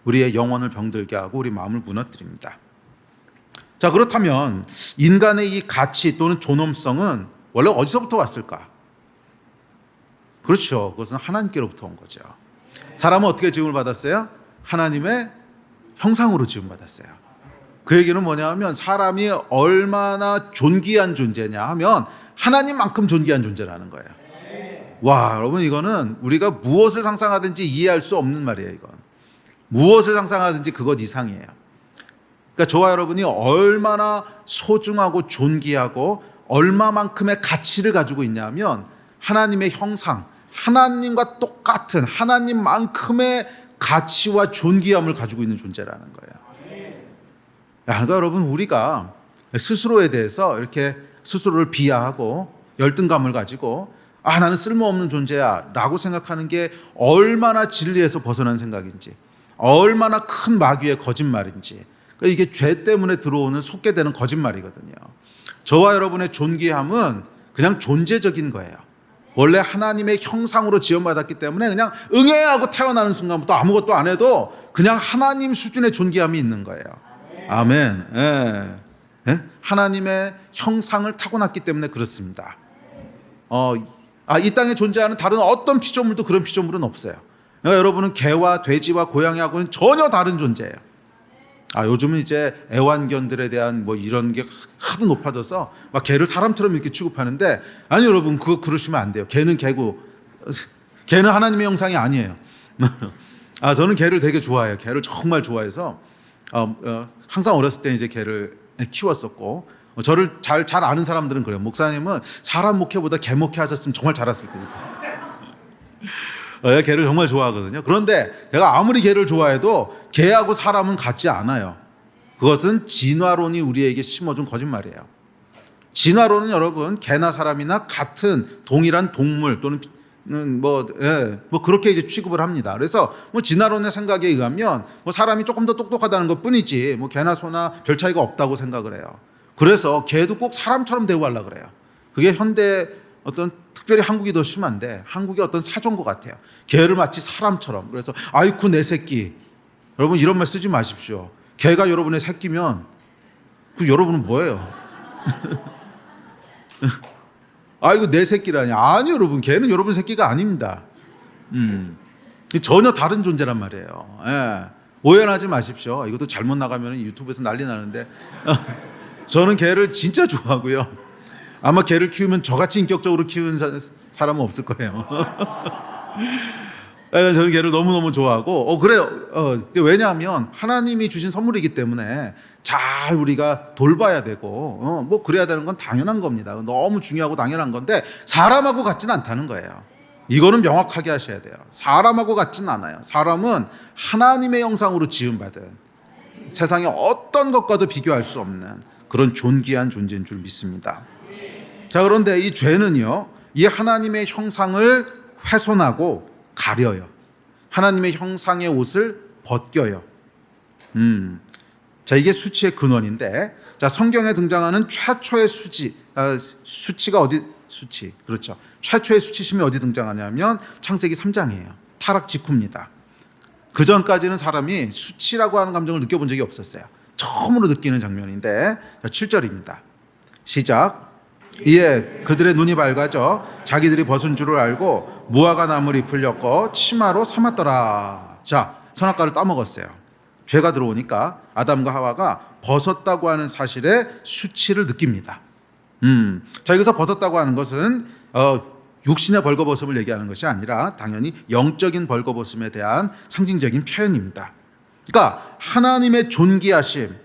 우리의 영혼을 병들게 하고 우리 마음을 무너뜨립니다. 자, 그렇다면 인간의 이 가치 또는 존엄성은 원래 어디서부터 왔을까? 그렇죠. 그것은 하나님께로부터 온 거죠. 사람은 어떻게 지음을 받았어요? 하나님의 형상으로 지음받았어요. 그 얘기는 뭐냐 하면 사람이 얼마나 존귀한 존재냐 하면 하나님만큼 존귀한 존재라는 거예요. 와, 여러분, 이거는 우리가 무엇을 상상하든지 이해할 수 없는 말이에요. 이건 무엇을 상상하든지 그것 이상이에요. 그러니까 저와 여러분이 얼마나 소중하고 존귀하고 얼마만큼의 가치를 가지고 있냐면 하나님의 형상, 하나님과 똑같은 하나님만큼의 가치와 존귀함을 가지고 있는 존재라는 거예요. 그러니까 여러분, 우리가 스스로에 대해서 이렇게 스스로를 비하하고 열등감을 가지고 나는 쓸모없는 존재야 라고 생각하는 게 얼마나 진리에서 벗어난 생각인지, 얼마나 큰 마귀의 거짓말인지, 그러니까 이게 죄 때문에 들어오는 속게 되는 거짓말이거든요. 저와 여러분의 존귀함은 그냥 존재적인 거예요. 원래 하나님의 형상으로 지음받았기 때문에 그냥 응애 하고 태어나는 순간부터 아무것도 안 해도 그냥 하나님 수준의 존귀함이 있는 거예요. 아멘. 예. 예? 하나님의 형상을 타고났기 때문에 그렇습니다. 이 땅에 존재하는 다른 어떤 피조물도 그런 피조물은 없어요. 그러니까 여러분은 개와 돼지와 고양이하고는 전혀 다른 존재예요. 요즘은 이제 애완견들에 대한 뭐 이런 게 하도 높아져서 막 개를 사람처럼 이렇게 취급하는데, 아니 여러분, 그거 그러시면 안 돼요. 개는 개고 개는 하나님의 형상이 아니에요. 저는 개를 되게 좋아해요. 개를 정말 좋아해서 항상 어렸을 때 이제 개를 키웠었고, 저를 잘 아는 사람들은 그래요. 목사님은 사람 목회보다 개 목회 하셨으면 정말 잘했을 거예요. 개를 정말 좋아하거든요. 그런데 제가 아무리 개를 좋아해도 개하고 사람은 같지 않아요. 그것은 진화론이 우리에게 심어준 거짓말이에요. 진화론은 여러분, 개나 사람이나 같은 동일한 동물 또는 뭐 그렇게 이제 취급을 합니다. 그래서 뭐 진화론의 생각에 의하면 뭐 사람이 조금 더 똑똑하다는 것 뿐이지 뭐 개나 소나 별 차이가 없다고 생각을 해요. 그래서 개도 꼭 사람처럼 대우하려고 그래요. 그게 현대 어떤, 특별히 한국이 더 심한데, 한국의 어떤 사조인 것 같아요. 개를 마치 사람처럼. 그래서 아이쿠 내 새끼. 여러분, 이런 말 쓰지 마십시오. 개가 여러분의 새끼면 그 여러분은 뭐예요? 아이고 내 새끼라니. 아니 여러분, 개는 여러분 새끼가 아닙니다. 전혀 다른 존재란 말이에요. 예. 오해하지 마십시오. 이것도 잘못 나가면 유튜브에서 난리 나는데 저는 개를 진짜 좋아하고요. 아마 개를 키우면 저같이 인격적으로 키우는 사람은 없을 거예요. 저는 개를 너무너무 좋아하고 그래요. 왜냐하면 하나님이 주신 선물이기 때문에 잘 우리가 돌봐야 되고 뭐 그래야 되는 건 당연한 겁니다. 너무 중요하고 당연한 건데 사람하고 같지는 않다는 거예요. 이거는 명확하게 하셔야 돼요. 사람하고 같지는 않아요. 사람은 하나님의 형상으로 지음받은 세상의 어떤 것과도 비교할 수 없는 그런 존귀한 존재인 줄 믿습니다. 자, 그런데 이 죄는요, 이 하나님의 형상을 훼손하고 가려요. 하나님의 형상의 옷을 벗겨요. 자, 이게 수치의 근원인데, 자, 성경에 등장하는 최초의 수치가 어디, 수치, 그렇죠. 최초의 수치심이 어디 등장하냐면 창세기 3장이에요. 타락 직후입니다. 그 전까지는 사람이 수치라고 하는 감정을 느껴본 적이 없었어요. 처음으로 느끼는 장면인데, 자, 7절입니다. 시작. 이에 그들의 눈이 밝아져 자기들이 벗은 줄을 알고 무화과 나물 잎을 엮어 치마로 삼았더라. 자, 선악과를 따먹었어요. 죄가 들어오니까 아담과 하와가 벗었다고 하는 사실에 수치를 느낍니다. 자, 여기서 벗었다고 하는 것은 육신의 벌거벗음을 얘기하는 것이 아니라 당연히 영적인 벌거벗음에 대한 상징적인 표현입니다. 그러니까 하나님의 존귀하심,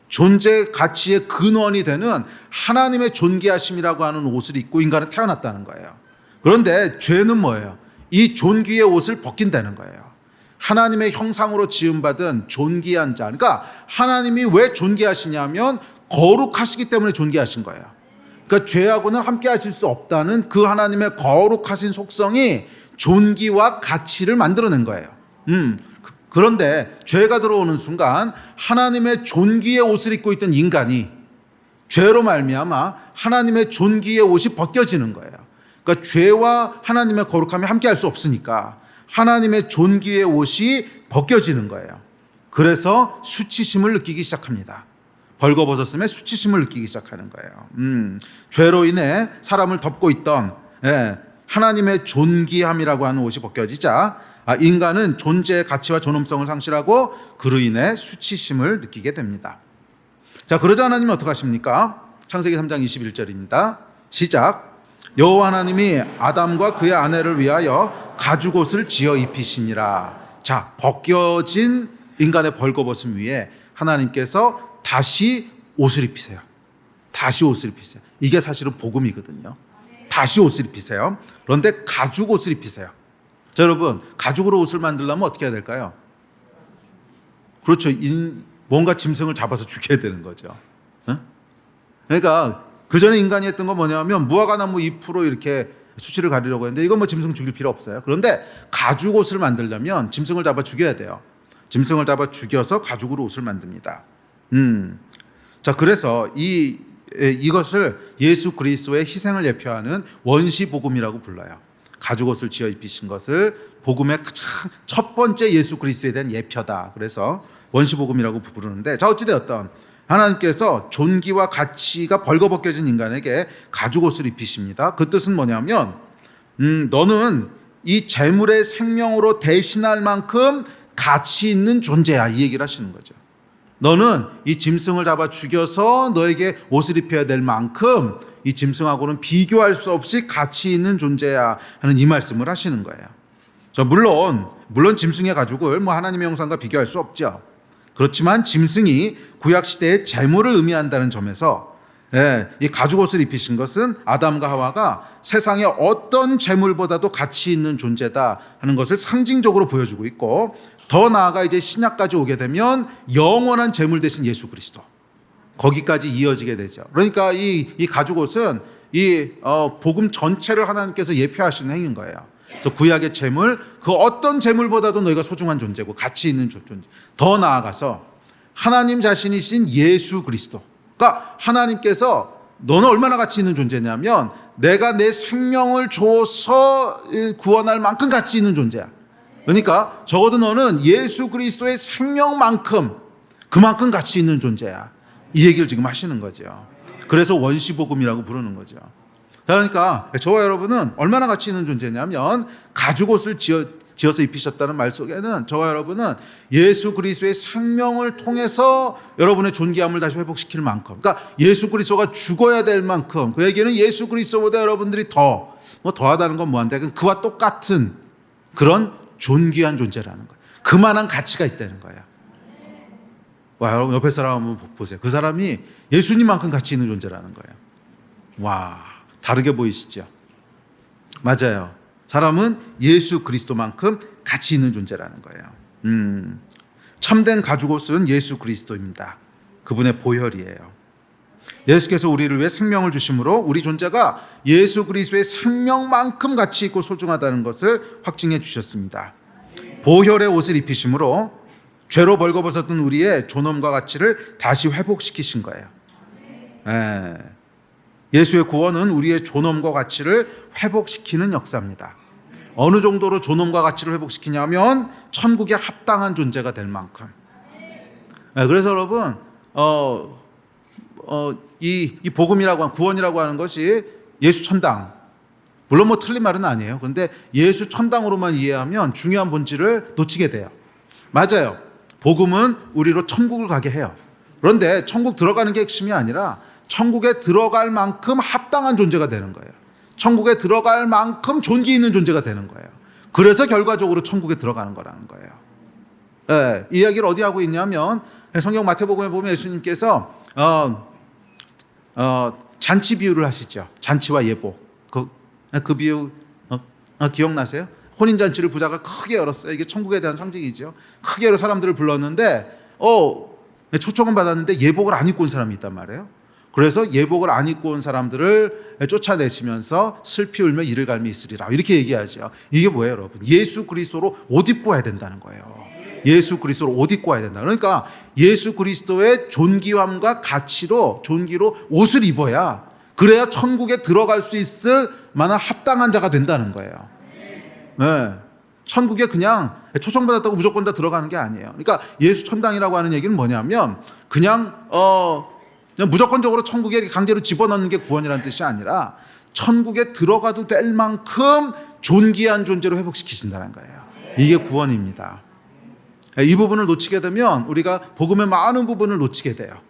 존재 가치의 근원이 되는 하나님의 존귀하심이라고 하는 옷을 입고 인간은 태어났다는 거예요. 그런데 죄는 뭐예요? 이 존귀의 옷을 벗긴다는 거예요. 하나님의 형상으로 지음받은 존귀한 자. 그러니까 하나님이 왜 존귀하시냐면 거룩하시기 때문에 존귀하신 거예요. 그러니까 죄하고는 함께 하실 수 없다는 그 하나님의 거룩하신 속성이 존귀와 가치를 만들어낸 거예요. 그런데 죄가 들어오는 순간 하나님의 존귀의 옷을 입고 있던 인간이 죄로 말미암아 하나님의 존귀의 옷이 벗겨지는 거예요. 그러니까 죄와 하나님의 거룩함이 함께할 수 없으니까 하나님의 존귀의 옷이 벗겨지는 거예요. 그래서 수치심을 느끼기 시작합니다. 벌거벗었음에 수치심을 느끼기 시작하는 거예요. 죄로 인해 사람을 덮고 있던 하나님의 존귀함이라고 하는 옷이 벗겨지자 인간은 존재의 가치와 존엄성을 상실하고 그로 인해 수치심을 느끼게 됩니다. 자, 그러자 하나님은 어떻게 하십니까? 창세기 3장 21절입니다. 시작. 여호와 하나님이 아담과 그의 아내를 위하여 가죽옷을 지어 입히시니라. 자, 벗겨진 인간의 벌거벗음 위에 하나님께서 다시 옷을 입히세요. 다시 옷을 입히세요. 이게 사실은 복음이거든요. 다시 옷을 입히세요. 그런데 가죽옷을 입히세요. 자, 여러분, 가죽으로 옷을 만들려면 어떻게 해야 될까요? 그렇죠. 뭔가 짐승을 잡아서 죽여야 되는 거죠. 그러니까 그 전에 인간이 했던 건 뭐냐면 무화과나무 잎으로 이렇게 수치를 가리려고 했는데 이건 뭐 짐승 죽일 필요 없어요. 그런데 가죽옷을 만들려면 짐승을 잡아 죽여야 돼요. 짐승을 잡아 죽여서 가죽으로 옷을 만듭니다. 자, 그래서 이것을 예수 그리스도의 희생을 예표하는 원시복음이라고 불러요. 가죽옷을 지어 입히신 것을 복음의 가장 첫 번째 예수 그리스도에 대한 예표다. 그래서 원시복음이라고 부르는데, 자, 어찌되었던 하나님께서 존귀와 가치가 벌거벗겨진 인간에게 가죽옷을 입히십니다. 그 뜻은 뭐냐면 너는 이 재물의 생명으로 대신할 만큼 가치 있는 존재야, 이 얘기를 하시는 거죠. 너는 이 짐승을 잡아 죽여서 너에게 옷을 입혀야 될 만큼 이 짐승하고는 비교할 수 없이 가치 있는 존재야 하는 이 말씀을 하시는 거예요. 물론 짐승의 가죽을 뭐 하나님의 형상과 비교할 수 없죠. 그렇지만 짐승이 구약시대의 재물을 의미한다는 점에서 이 가죽옷을 입히신 것은 아담과 하와가 세상의 어떤 재물보다도 가치 있는 존재다 하는 것을 상징적으로 보여주고 있고, 더 나아가 이제 신약까지 오게 되면 영원한 재물 대신 예수 그리스도, 거기까지 이어지게 되죠. 그러니까 이 가죽옷은 복음 전체를 하나님께서 예표하시는 행위인 거예요. 그래서 구약의 재물, 그 어떤 재물보다도 너희가 소중한 존재고 가치 있는 존재. 더 나아가서 하나님 자신이신 예수 그리스도. 그러니까 하나님께서 너는 얼마나 가치 있는 존재냐면 내가 내 생명을 줘서 구원할 만큼 가치 있는 존재야. 그러니까 적어도 너는 예수 그리스도의 생명만큼 그만큼 가치 있는 존재야. 이 얘기를 지금 하시는 거죠. 그래서 원시복음이라고 부르는 거죠. 그러니까 저와 여러분은 얼마나 가치 있는 존재냐면 가죽옷을 지어서 입히셨다는 말 속에는 저와 여러분은 예수 그리스도의 생명을 통해서 여러분의 존귀함을 다시 회복시킬 만큼, 그러니까 예수 그리스도가 죽어야 될 만큼, 그에게는 예수 그리스도보다 여러분들이 더하다는 건 뭐한데 그와 똑같은 그런 존귀한 존재라는 거예요. 그만한 가치가 있다는 거예요. 와, 여러분 옆에 사람 한번 보세요. 그 사람이 예수님만큼 가치 있는 존재라는 거예요. 와, 다르게 보이시죠? 맞아요. 사람은 예수 그리스도만큼 가치 있는 존재라는 거예요. 참된 가죽옷은 예수 그리스도입니다. 그분의 보혈이에요. 예수께서 우리를 위해 생명을 주심으로 우리 존재가 예수 그리스도의 생명만큼 가치 있고 소중하다는 것을 확증해 주셨습니다. 보혈의 옷을 입히심으로 죄로 벌거벗었던 우리의 존엄과 가치를 다시 회복시키신 거예요. 예수의 구원은 우리의 존엄과 가치를 회복시키는 역사입니다. 어느 정도로 존엄과 가치를 회복시키냐면 천국에 합당한 존재가 될 만큼. 그래서 여러분 이 복음이라고 하는, 구원이라고 하는 것이 예수 천당, 물론 뭐 틀린 말은 아니에요. 그런데 예수 천당으로만 이해하면 중요한 본질을 놓치게 돼요. 맞아요. 복음은 우리로 천국을 가게 해요. 그런데 천국 들어가는 게 핵심이 아니라 천국에 들어갈 만큼 합당한 존재가 되는 거예요. 천국에 들어갈 만큼 존귀 있는 존재가 되는 거예요. 그래서 결과적으로 천국에 들어가는 거라는 거예요. 이 이야기를 어디 하고 있냐면 성경 마태복음에 보면 예수님께서 잔치 비유를 하시죠. 잔치와 예복. 그 비유 기억나세요? 혼인잔치를 부자가 크게 열었어요. 이게 천국에 대한 상징이죠. 크게 열어 사람들을 불렀는데 초청은 받았는데 예복을 안 입고 온 사람이 있단 말이에요. 그래서 예복을 안 입고 온 사람들을 쫓아내시면서 슬피 울며 이를 갈미 있으리라, 이렇게 얘기하죠. 이게 뭐예요, 여러분? 예수 그리스도로 옷 입고 와야 된다는 거예요. 예수 그리스도로 옷 입고 와야 된다. 그러니까 예수 그리스도의 존귀함과 가치로, 존귀로 옷을 입어야, 그래야 천국에 들어갈 수 있을 만한 합당한 자가 된다는 거예요. 천국에 그냥 초청받았다고 무조건 다 들어가는 게 아니에요. 그러니까 예수 천당이라고 하는 얘기는 뭐냐면 그냥 무조건적으로 천국에 강제로 집어넣는 게 구원이라는 뜻이 아니라 천국에 들어가도 될 만큼 존귀한 존재로 회복시키신다는 거예요. 이게 구원입니다. 이 부분을 놓치게 되면 우리가 복음의 많은 부분을 놓치게 돼요.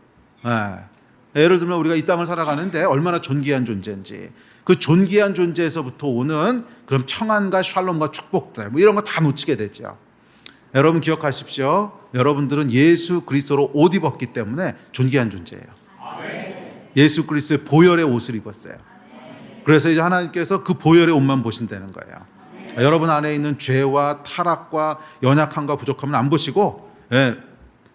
예를 들면 우리가 이 땅을 살아가는데 얼마나 존귀한 존재인지, 그 존귀한 존재에서부터 오는 그런 평안과 샬롬과 축복들, 뭐 이런 거 다 놓치게 되죠. 여러분 기억하십시오. 여러분들은 예수 그리스도로 옷 입었기 때문에 존귀한 존재예요. 예수 그리스도의 보혈의 옷을 입었어요. 그래서 이제 하나님께서 그 보혈의 옷만 보신다는 거예요. 여러분 안에 있는 죄와 타락과 연약함과 부족함은 안 보시고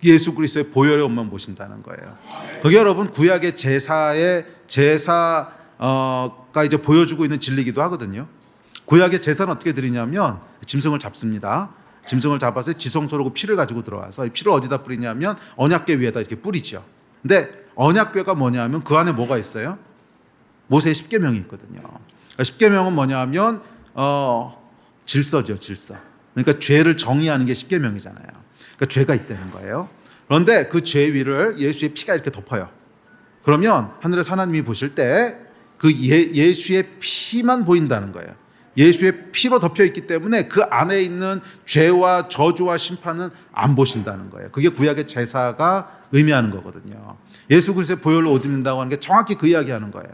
예수 그리스도의 보혈의 옷만 보신다는 거예요. 그게 여러분 구약의 제사가 이제 보여주고 있는 진리이기도 하거든요. 구약의 제사는 어떻게 드리냐면 짐승을 잡습니다. 짐승을 잡아서 지성소로 피를 가지고 들어와서 이 피를 어디다 뿌리냐면 언약궤 위에다 이렇게 뿌리죠. 근데 언약궤가 뭐냐면 그 안에 뭐가 있어요? 모세의 십계명이 있거든요. 십계명은 뭐냐면 질서죠, 질서. 그러니까 죄를 정의하는 게 십계명이잖아요. 그러니까 죄가 있다는 거예요. 그런데 그 죄 위를 예수의 피가 이렇게 덮어요. 그러면 하늘에서 하나님이 보실 때 그 예수의 피만 보인다는 거예요. 예수의 피로 덮여 있기 때문에 그 안에 있는 죄와 저주와 심판은 안 보신다는 거예요. 그게 구약의 제사가 의미하는 거거든요. 예수 그리스도의 보혈로 옷 입는다고 하는 게 정확히 그 이야기하는 거예요.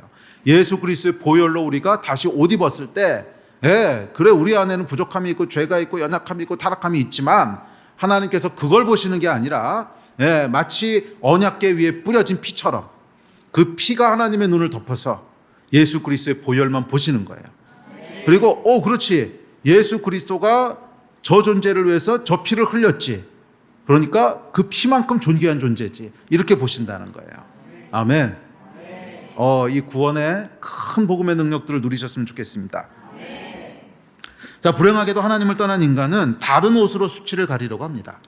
예수 그리스도의 보혈로 우리가 다시 옷 입었을 때, 그래 우리 안에는 부족함이 있고 죄가 있고 연약함이 있고 타락함이 있지만 하나님께서 그걸 보시는 게 아니라 마치 언약궤 위에 뿌려진 피처럼 그 피가 하나님의 눈을 덮어서 예수 그리스도의 보혈만 보시는 거예요. 그리고 그렇지, 예수 그리스도가 저 존재를 위해서 저 피를 흘렸지, 그러니까 그 피만큼 존귀한 존재지, 이렇게 보신다는 거예요. 아멘. 이 구원의 큰 복음의 능력들을 누리셨으면 좋겠습니다. 자, 불행하게도 하나님을 떠난 인간은 다른 옷으로 수치를 가리려고 합니다.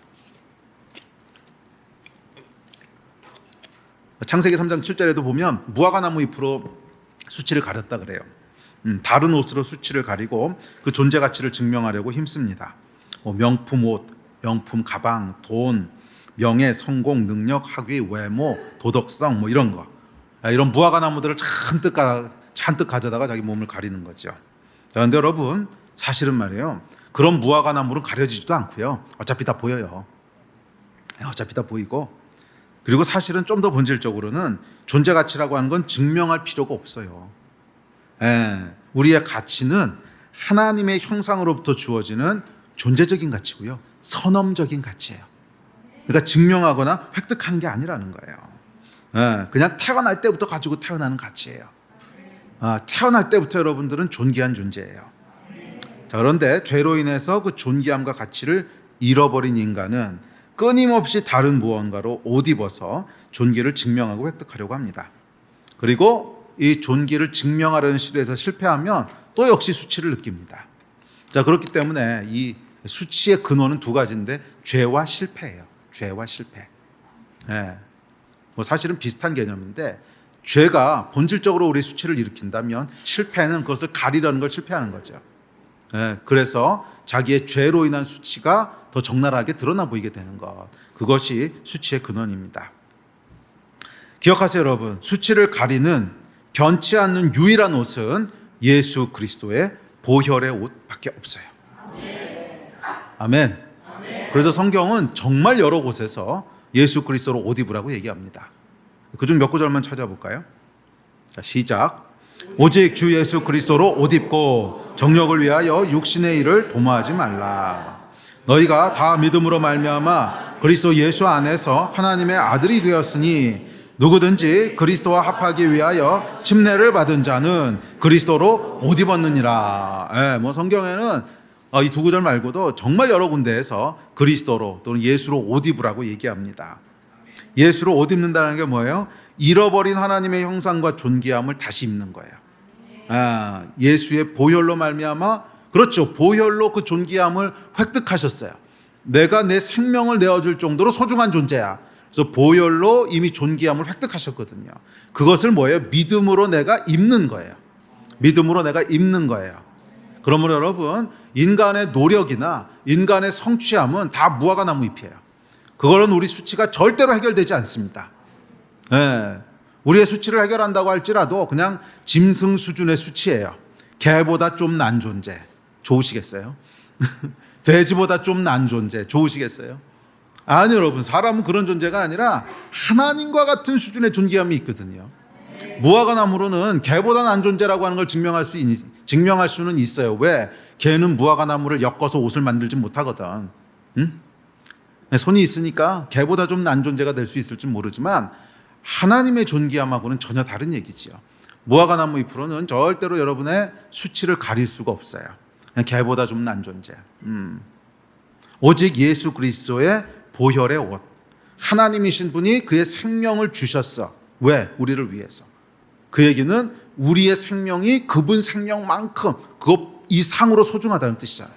창세기 3장 7절에도 보면 무화과나무 잎으로 수치를 가렸다 그래요. 다른 옷으로 수치를 가리고 그 존재 가치를 증명하려고 힘씁니다. 명품 옷, 명품 가방, 돈, 명예, 성공, 능력, 학위, 외모, 도덕성, 뭐 이런 거, 이런 무화과나무들을 잔뜩 가져다가 자기 몸을 가리는 거죠. 그런데 여러분, 사실은 말이에요, 그런 무화과나무는 가려지지도 않고요. 어차피 다 보여요. 어차피 다 보이고, 그리고 사실은 좀 더 본질적으로는 존재 가치라고 하는 건 증명할 필요가 없어요. 우리의 가치는 하나님의 형상으로부터 주어지는 존재적인 가치고요, 선험적인 가치예요. 그러니까 증명하거나 획득하는 게 아니라는 거예요. 그냥 태어날 때부터 가지고 태어나는 가치예요. 태어날 때부터 여러분들은 존귀한 존재예요. 자, 그런데 죄로 인해서 그 존귀함과 가치를 잃어버린 인간은 끊임없이 다른 무언가로 옷 입어서 존귀를 증명하고 획득하려고 합니다. 그리고 이 존귀를 증명하려는 시도에서 실패하면 또 역시 수치를 느낍니다. 자, 그렇기 때문에 이 수치의 근원은 두 가지인데 죄와 실패예요. 죄와 실패. 뭐 사실은 비슷한 개념인데, 죄가 본질적으로 우리 수치를 일으킨다면 실패는 그것을 가리려는 걸 실패하는 거죠. 그래서 자기의 죄로 인한 수치가 더 적나라하게 드러나 보이게 되는 것, 그것이 수치의 근원입니다. 기억하세요, 여러분. 수치를 가리는 변치 않는 유일한 옷은 예수 그리스도의 보혈의 옷밖에 없어요. 아멘. 그래서 성경은 정말 여러 곳에서 예수 그리스도로 옷 입으라고 얘기합니다. 그중 몇 구절만 찾아볼까요? 자, 시작. 오직 주 예수 그리스도로 옷 입고 정욕을 위하여 육신의 일을 도모하지 말라. 너희가 다 믿음으로 말미암아 그리스도 예수 안에서 하나님의 아들이 되었으니 누구든지 그리스도와 합하기 위하여 침례를 받은 자는 그리스도로 옷 입었느니라. 뭐 성경에는 이 두 구절 말고도 정말 여러 군데에서 그리스도로 또는 예수로 옷 입으라고 얘기합니다. 예수로 옷 입는다는 게 뭐예요? 잃어버린 하나님의 형상과 존귀함을 다시 입는 거예요. 예수의 보혈로 말미암아, 그렇죠, 보혈로 그 존귀함을 획득하셨어요. 내가 내 생명을 내어줄 정도로 소중한 존재야. 그래서 보혈로 이미 존귀함을 획득하셨거든요. 그것을 뭐예요? 믿음으로 내가 입는 거예요. 믿음으로 내가 입는 거예요. 그러므로 여러분, 인간의 노력이나 인간의 성취함은 다 무화과나무 잎이에요. 그거는 우리 수치가 절대로 해결되지 않습니다. 우리의 수치를 해결한다고 할지라도 그냥 짐승 수준의 수치예요. 개보다 좀 난 존재. 좋으시겠어요? 돼지보다 좀 난 존재. 좋으시겠어요? 아니 여러분, 사람은 그런 존재가 아니라 하나님과 같은 수준의 존귀함이 있거든요. 무화과나무로는 개보다 난 존재라고 하는 걸 증명할 수는 있어요. 왜? 개는 무화과나무를 엮어서 옷을 만들지 못하거든. 응? 손이 있으니까 개보다 좀 난 존재가 될 수 있을지 모르지만 하나님의 존귀함하고는 전혀 다른 얘기지요. 무화과나무 잎으로는 절대로 여러분의 수치를 가릴 수가 없어요. 그냥 개보다 좀 난 존재. 오직 예수 그리스도의 보혈의 옷. 하나님이신 분이 그의 생명을 주셨어. 왜? 우리를 위해서. 그 얘기는 우리의 생명이 그분 생명만큼 그 이상으로 소중하다는 뜻이잖아요.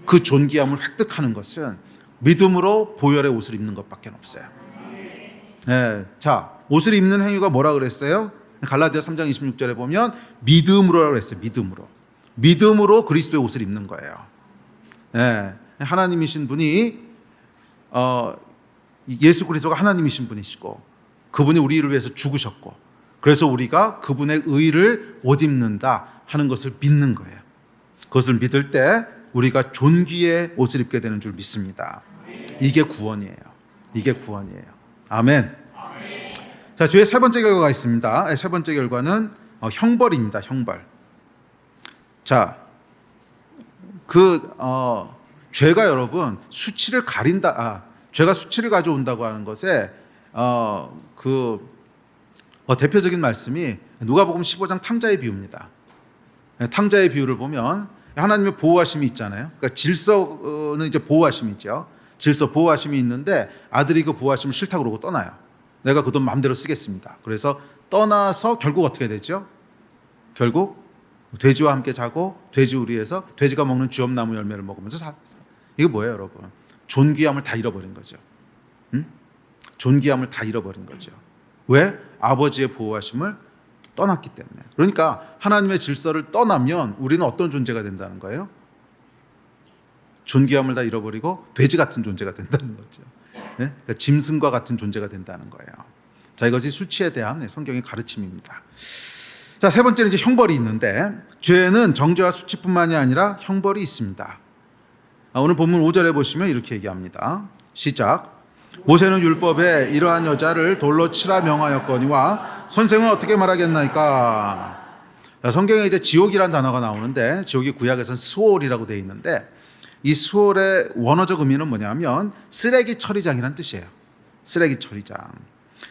그 존귀함을 획득하는 것은 믿음으로 보혈의 옷을 입는 것밖에 없어요. 네. 자, 옷을 입는 행위가 뭐라 그랬어요? 갈라디아 3장 26절에 보면 믿음으로라고 그랬어요. 믿음으로 그리스도의 옷을 입는 거예요. 네. 하나님이신 분이 예수 그리스도가 하나님이신 분이시고 그분이 우리를 위해서 죽으셨고 그래서 우리가 그분의 의를 옷 입는다 하는 것을 믿는 거예요. 그것을 믿을 때 우리가 존귀의 옷을 입게 되는 줄 믿습니다. 이게 구원이에요. 이게 구원이에요. 아멘. 자, 주의 세 번째 결과가 있습니다. 세 번째 결과는 형벌입니다. 형벌. 자, 죄가 여러분 수치를 가린다. 죄가 수치를 가져온다고 하는 것에 대표적인 말씀이 누가복음 15장 탕자의 비유입니다. 탕자의 비유를 보면 하나님의 보호하심이 있잖아요. 그러니까 질서는 이제 보호하심이죠. 질서 보호하심이 있는데 아들이 그 보호하심을 싫다고 그러고 떠나요. 내가 그 돈 마음대로 쓰겠습니다. 그래서 떠나서 결국 어떻게 되죠? 결국 돼지와 함께 자고 돼지 우리에서 돼지가 먹는 주엄나무 열매를 먹으면서 이게 뭐예요, 여러분? 존귀함을 다 잃어버린 거죠. 응? 존귀함을 다 잃어버린 거죠. 왜? 아버지의 보호하심을 떠났기 때문에. 그러니까 하나님의 질서를 떠나면 우리는 어떤 존재가 된다는 거예요? 존귀함을 다 잃어버리고 돼지 같은 존재가 된다는 거죠. 네? 그러니까 짐승과 같은 존재가 된다는 거예요. 자, 이것이 수치에 대한 성경의 가르침입니다. 자, 세 번째는 이제 형벌이 있는데 죄는 정죄와 수치뿐만이 아니라 형벌이 있습니다. 오늘 본문 5절에 보시면 이렇게 얘기합니다. 시작. 모세는 율법에 이러한 여자를 돌로 치라 명하였거니와 선생은 어떻게 말하겠나이까. 성경에 이제 지옥이란 단어가 나오는데 지옥이 구약에서는 스올이라고 되어 있는데 이 스올의 원어적 의미는 뭐냐면 쓰레기 처리장이란 뜻이에요. 쓰레기 처리장.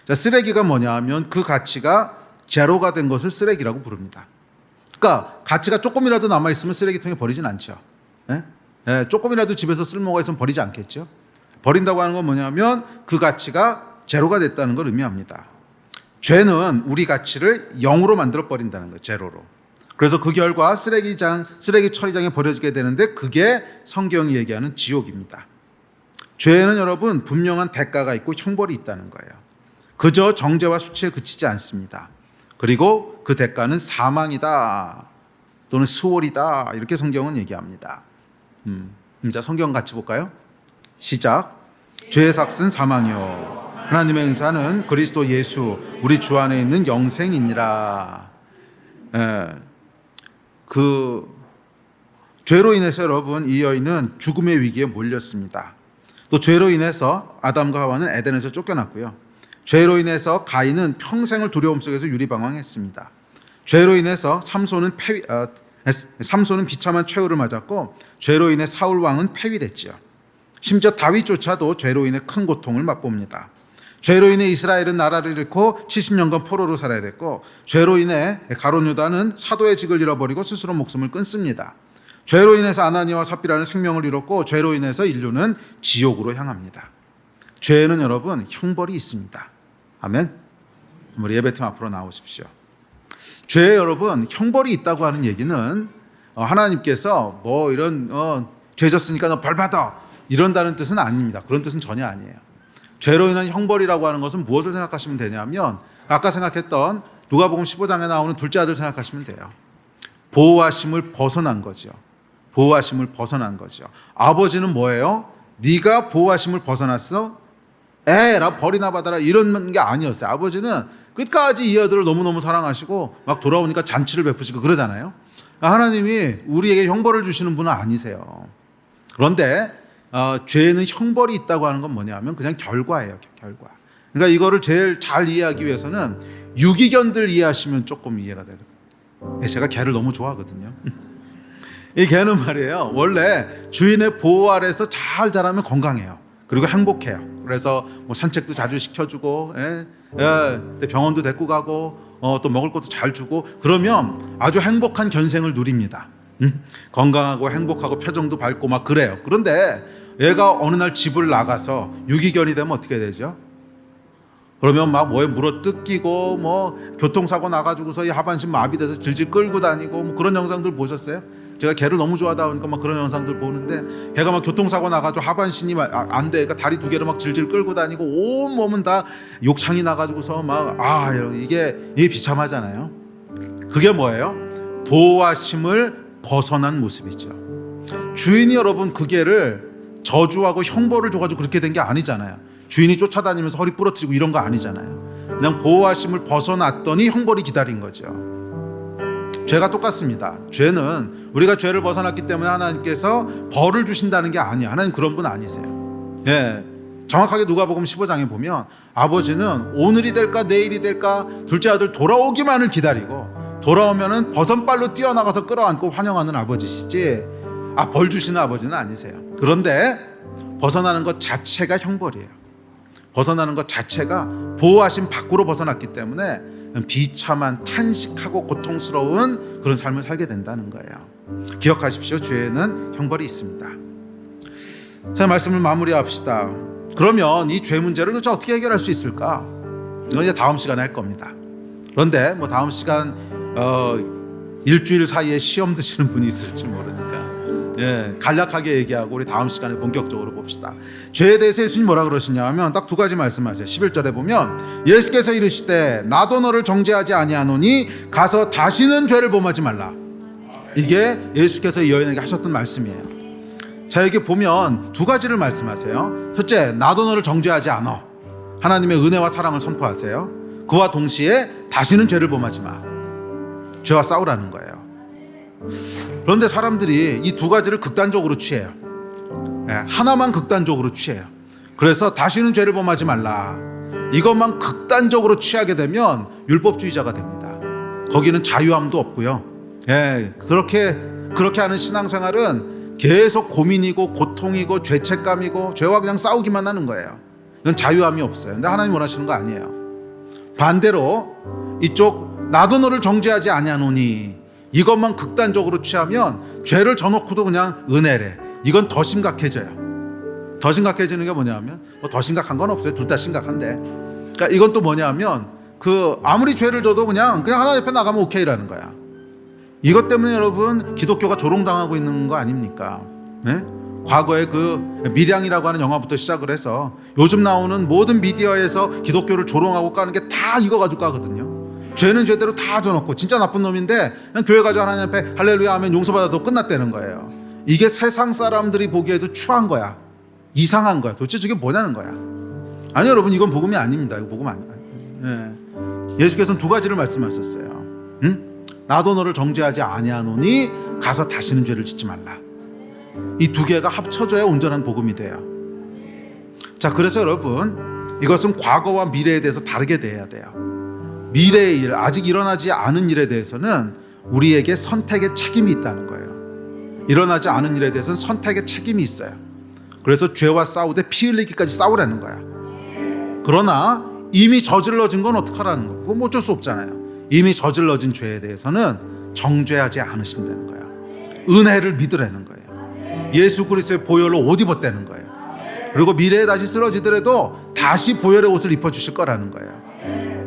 자, 쓰레기가 뭐냐면 그 가치가 제로가 된 것을 쓰레기라고 부릅니다. 그러니까 가치가 조금이라도 남아있으면 쓰레기통에 버리진 않죠. 조금이라도 집에서 쓸모가 있으면 버리지 않겠죠. 버린다고 하는 건 뭐냐면 그 가치가 제로가 됐다는 걸 의미합니다. 죄는 우리 가치를 0으로 만들어 버린다는 거예요. 제로로. 그래서 그 결과 쓰레기 처리장에 버려지게 되는데 그게 성경이 얘기하는 지옥입니다. 죄는 여러분 분명한 대가가 있고 형벌이 있다는 거예요. 그저 정죄와 수치에 그치지 않습니다. 그리고 그 대가는 사망이다 또는 수월이다 이렇게 성경은 얘기합니다. 자, 성경 같이 볼까요? 시작. 죄의 삭은 사망이요 하나님의 은사는 그리스도 예수 우리 주 안에 있는 영생이니라. 죄로 인해서 여러분 이 여인은 죽음의 위기에 몰렸습니다. 또 죄로 인해서 아담과 하와는 에덴에서 쫓겨났고요. 죄로 인해서 가인은 평생을 두려움 속에서 유리방황했습니다. 죄로 인해서 삼손은 비참한 최후를 맞았고 죄로 인해 사울 왕은 폐위됐지요. 심지어 다윗조차도 죄로 인해 큰 고통을 맛봅니다. 죄로 인해 이스라엘은 나라를 잃고 70년간 포로로 살아야 됐고 죄로 인해 가룟 유다는 사도의 직을 잃어버리고 스스로 목숨을 끊습니다. 죄로 인해서 아나니와 삽비라는 생명을 잃었고 죄로 인해서 인류는 지옥으로 향합니다. 죄는 여러분 형벌이 있습니다. 아멘. 우리 예배팀 앞으로 나오십시오. 죄에 여러분 형벌이 있다고 하는 얘기는 하나님께서 뭐 이런 죄 졌으니까 너 벌 받아 이런다는 뜻은 아닙니다. 그런 뜻은 전혀 아니에요. 죄로 인한 형벌이라고 하는 것은 무엇을 생각하시면 되냐면 아까 생각했던 누가복음 15장에 나오는 둘째 아들 생각하시면 돼요. 보호하심을 벗어난 거죠. 보호하심을 벗어난 거죠. 아버지는 뭐예요? 네가 보호하심을 벗어났어? 에라 벌이나 받아라 이런 게 아니었어요. 아버지는 끝까지 이 아들을 너무너무 사랑하시고 막 돌아오니까 잔치를 베푸시고 그러잖아요. 하나님이 우리에게 형벌을 주시는 분은 아니세요. 그런데 죄에는 형벌이 있다고 하는 건 뭐냐면 그냥 결과예요. 결과. 그러니까 이거를 제일 잘 이해하기 위해서는 유기견들 이해하시면 조금 이해가 되거든요. 제가 개를 너무 좋아하거든요. 이 개는 말이에요, 원래 주인의 보호 아래서 잘 자라면 건강해요. 그리고 행복해요. 그래서 뭐 산책도 자주 시켜주고, 병원도 데리고 가고, 또 먹을 것도 잘 주고, 그러면 아주 행복한 견생을 누립니다. 건강하고 행복하고 표정도 밝고 막 그래요. 그런데 얘가 어느 날 집을 나가서 유기견이 되면 어떻게 되죠? 그러면 막 뭐에 물어 뜯기고, 뭐 교통사고 나가지고서 이 하반신 마비돼서 질질 끌고 다니고, 뭐 그런 영상들 보셨어요? 제가 개를 너무 좋아하다 보니까 막 그런 영상들 보는데, 걔가 막 교통사고 나가지고 하반신이 안 돼, 그러니까 다리 두 개를 막 질질 끌고 다니고 온 몸은 다 욕창이 나가지고서 막 이게 비참하잖아요. 그게 뭐예요? 보호하심을 벗어난 모습이죠. 주인이 여러분 그 개를 저주하고 형벌을 줘가지고 그렇게 된 게 아니잖아요. 주인이 쫓아다니면서 허리 부러뜨리고 이런 거 아니잖아요. 그냥 보호하심을 벗어났더니 형벌이 기다린 거죠. 죄가 똑같습니다. 죄는 우리가 죄를 벗어났기 때문에 하나님께서 벌을 주신다는 게 아니에요. 하나님 그런 분 아니세요. 정확하게 누가복음 15장에 보면 아버지는 오늘이 될까 내일이 될까 둘째 아들 돌아오기만을 기다리고, 돌아오면은 버선발로 뛰어나가서 끌어안고 환영하는 아버지시지, 벌 주시는 아버지는 아니세요. 그런데 벗어나는 것 자체가 형벌이에요. 벗어나는 것 자체가 보호하심 밖으로 벗어났기 때문에 비참한 탄식하고 고통스러운 그런 삶을 살게 된다는 거예요. 기억하십시오. 죄에는 형벌이 있습니다. 자, 말씀을 마무리합시다. 그러면 이 죄 문제를 도대체 어떻게 해결할 수 있을까? 이건 이제 다음 시간에 할 겁니다. 그런데 뭐 다음 시간 일주일 사이에 시험 드시는 분이 있을지 모르니까 간략하게 얘기하고 우리 다음 시간에 본격적으로 봅시다. 죄에 대해서 예수님 뭐라 그러시냐 하면 딱 두 가지 말씀하세요. 11절에 보면 예수께서 이르시되 나도 너를 정죄하지 아니하노니 가서 다시는 죄를 범하지 말라. 이게 예수께서 이 여인에게 하셨던 말씀이에요. 자, 여기 보면 두 가지를 말씀하세요. 첫째, 나도 너를 정죄하지 않아. 하나님의 은혜와 사랑을 선포하세요. 그와 동시에 다시는 죄를 범하지 마. 죄와 싸우라는 거예요. 그런데 사람들이 이 두 가지를 극단적으로 취해요. 하나만 극단적으로 취해요. 그래서 다시는 죄를 범하지 말라, 이것만 극단적으로 취하게 되면 율법주의자가 됩니다. 거기는 자유함도 없고요. 그렇게 하는 신앙생활은 계속 고민이고 고통이고 죄책감이고 죄와 그냥 싸우기만 하는 거예요. 이건 자유함이 없어요. 근데 하나님 원하시는 거 아니에요. 반대로 이쪽 나도 너를 정죄하지 아니하노니, 이것만 극단적으로 취하면 죄를 져놓고도 그냥 은혜래. 이건 더 심각해져요. 더 심각해지는 게 뭐냐면, 더 심각한 건 없어요. 둘 다 심각한데. 그러니까 이건 또 뭐냐면, 아무리 죄를 져도 그냥 하나님 앞에 나가면 오케이라는 거야. 이것 때문에 여러분 기독교가 조롱당하고 있는 거 아닙니까? 과거에 밀양이라고 하는 영화부터 시작을 해서 요즘 나오는 모든 미디어에서 기독교를 조롱하고 까는 게 다 이거 가지고 까거든요. 죄는 죄대로 다 져놓고 진짜 나쁜 놈인데 그냥 교회 가서 하나님 앞에 할렐루야 하면 용서받아도 끝났다는 거예요. 이게 세상 사람들이 보기에도 추한 거야. 이상한 거야. 도대체 저게 뭐냐는 거야. 아니 여러분, 이건 복음이 아닙니다. 이거 복음 아니야. 예수께서는 두 가지를 말씀하셨어요. 나도 너를 정죄하지 아니하노니 가서 다시는 죄를 짓지 말라. 이 두 개가 합쳐져야 온전한 복음이 돼요. 자, 그래서 여러분, 이것은 과거와 미래에 대해서 다르게 돼야 돼요. 미래의 일, 아직 일어나지 않은 일에 대해서는 우리에게 선택의 책임이 있다는 거예요. 일어나지 않은 일에 대해서는 선택의 책임이 있어요. 그래서 죄와 싸우되 피 흘리기까지 싸우라는 거야. 그러나 이미 저질러진 건 어떡하라는 거야. 그건 어쩔 수 없잖아요. 이미 저질러진 죄에 대해서는 정죄하지 않으신다는 거야. 은혜를 믿으라는 거예요. 예수 그리스도의 보혈로 옷 입었다는 거예요. 그리고 미래에 다시 쓰러지더라도 다시 보혈의 옷을 입혀주실 거라는 거예요.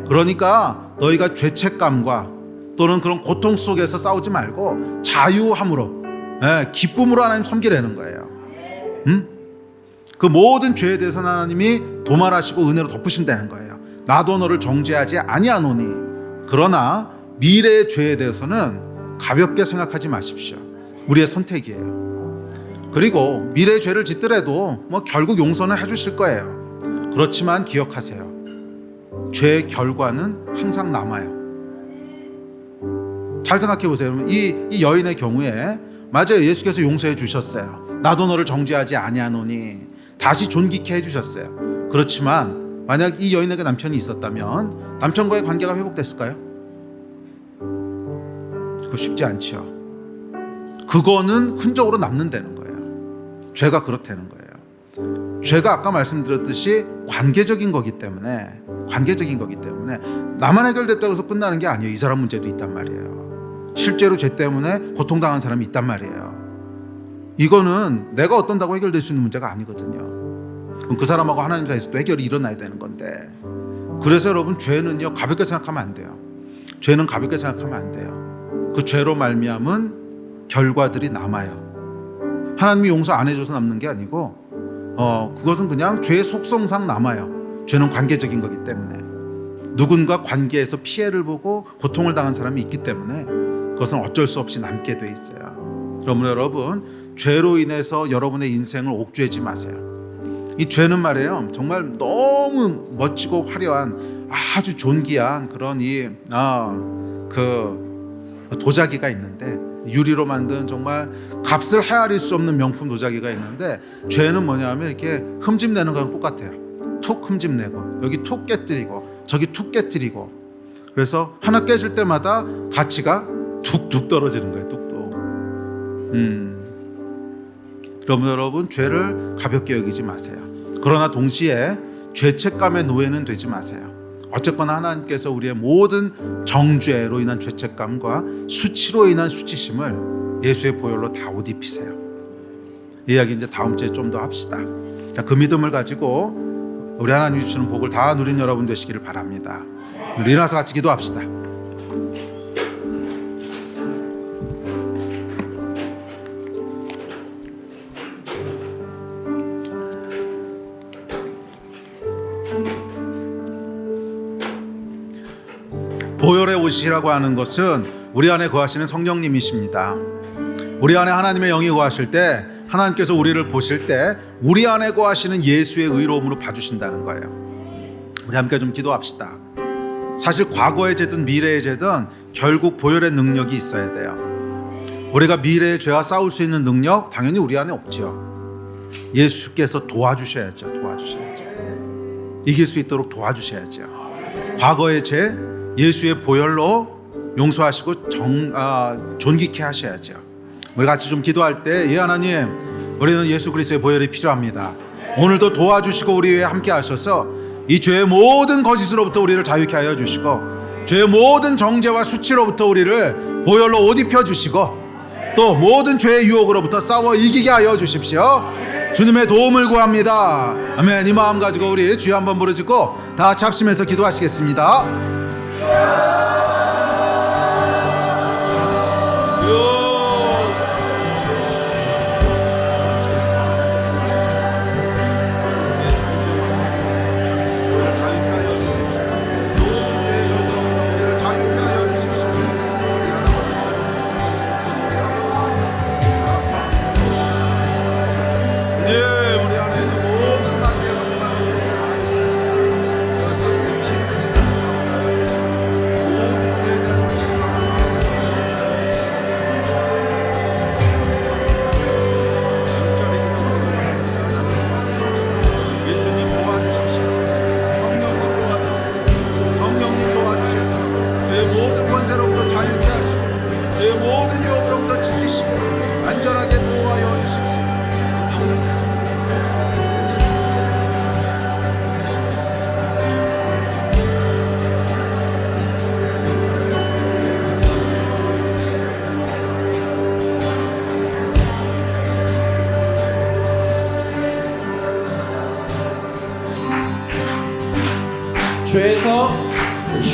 그러니까 너희가 죄책감과 또는 그런 고통 속에서 싸우지 말고 자유함으로, 기쁨으로 하나님 섬기라는 거예요. 그 모든 죄에 대해서는 하나님이 도말하시고 은혜로 덮으신다는 거예요. 나도 너를 정죄하지 아니하노니. 그러나 미래의 죄에 대해서는 가볍게 생각하지 마십시오. 우리의 선택이에요. 그리고 미래의 죄를 짓더라도 결국 용서는 해주실 거예요. 그렇지만 기억하세요. 죄의 결과는 항상 남아요. 잘 생각해 보세요. 여러분, 이 여인의 경우에 맞아요. 예수께서 용서해 주셨어요. 나도 너를 정죄하지 아니하노니 다시 존귀케 해주셨어요. 그렇지만 만약 이 여인에게 남편이 있었다면 남편과의 관계가 회복됐을까요? 그거 쉽지 않죠. 그거는 흔적으로 남는다는 거예요. 죄가 그렇다는 거예요. 죄가 아까 말씀드렸듯이 관계적인 거기 때문에 나만 해결됐다고 해서 끝나는 게 아니에요. 이 사람 문제도 있단 말이에요. 실제로 죄 때문에 고통당한 사람이 있단 말이에요. 이거는 내가 어떤다고 해결될 수 있는 문제가 아니거든요. 그럼 그 사람하고 하나님 사이에서 또 해결이 일어나야 되는 건데, 그래서 여러분, 죄는요 가볍게 생각하면 안 돼요. 죄는 가볍게 생각하면 안 돼요. 그 죄로 말미암은 결과들이 남아요. 하나님이 용서 안 해줘서 남는 게 아니고 그것은 그냥 죄의 속성상 남아요. 죄는 관계적인 거기 때문에 누군가 관계에서 피해를 보고 고통을 당한 사람이 있기 때문에 그것은 어쩔 수 없이 남게 돼 있어요. 그러므로 여러분, 죄로 인해서 여러분의 인생을 옥죄지 마세요. 이 죄는 말이에요, 정말 너무 멋지고 화려한 아주 존귀한 그런 도자기가 있는데, 유리로 만든 정말 값을 헤아릴 수 없는 명품 도자기가 있는데, 죄는 뭐냐면 이렇게 흠집내는 거랑 똑같아요. 툭 흠집내고 여기 툭 깨뜨리고 저기 툭 깨뜨리고, 그래서 하나 깨질 때마다 가치가 툭툭 떨어지는 거예요. 뚝뚝. 그러면 여러분, 죄를 가볍게 여기지 마세요. 그러나 동시에 죄책감의 노예는 되지 마세요. 어쨌거나 하나님께서 우리의 모든 정죄로 인한 죄책감과 수치로 인한 수치심을 예수의 보혈로 다 옷 입히세요. 이 이야기 이제 다음 주에 좀 더 합시다. 자, 그 믿음을 가지고 우리 하나님이 주시는 복을 다 누린 여러분 되시기를 바랍니다. 우리 일어나서 같이 기도합시다. 보혈의 옷이라고 하는 것은 우리 안에 거하시는 성령님이십니다. 우리 안에 하나님의 영이 거하실 때, 하나님께서 우리를 보실 때 우리 안에 거하시는 예수의 의로움으로 봐주신다는 거예요. 우리 함께 좀 기도합시다. 사실 과거의 죄든 미래의 죄든 결국 보혈의 능력이 있어야 돼요. 우리가 미래의 죄와 싸울 수 있는 능력 당연히 우리 안에 없죠. 예수께서 도와주셔야죠. 이길 수 있도록 도와주셔야죠. 과거의 죄 예수의 보혈로 용서하시고 존귀케 하셔야죠. 우리 같이 좀 기도할 때, 예 하나님, 우리는 예수 그리스도의 보혈이 필요합니다. 오늘도 도와주시고 우리 위에 함께 하셔서 이 죄의 모든 거짓으로부터 우리를 자유케 하여 주시고, 죄의 모든 정죄와 수치로부터 우리를 보혈로 옷 입혀 주시고, 또 모든 죄의 유혹으로부터 싸워 이기게 하여 주십시오. 주님의 도움을 구합니다. 아멘. 이 마음 가지고 우리 주여 한번 부르짖고 다 같이 합심해서 기도하시겠습니다.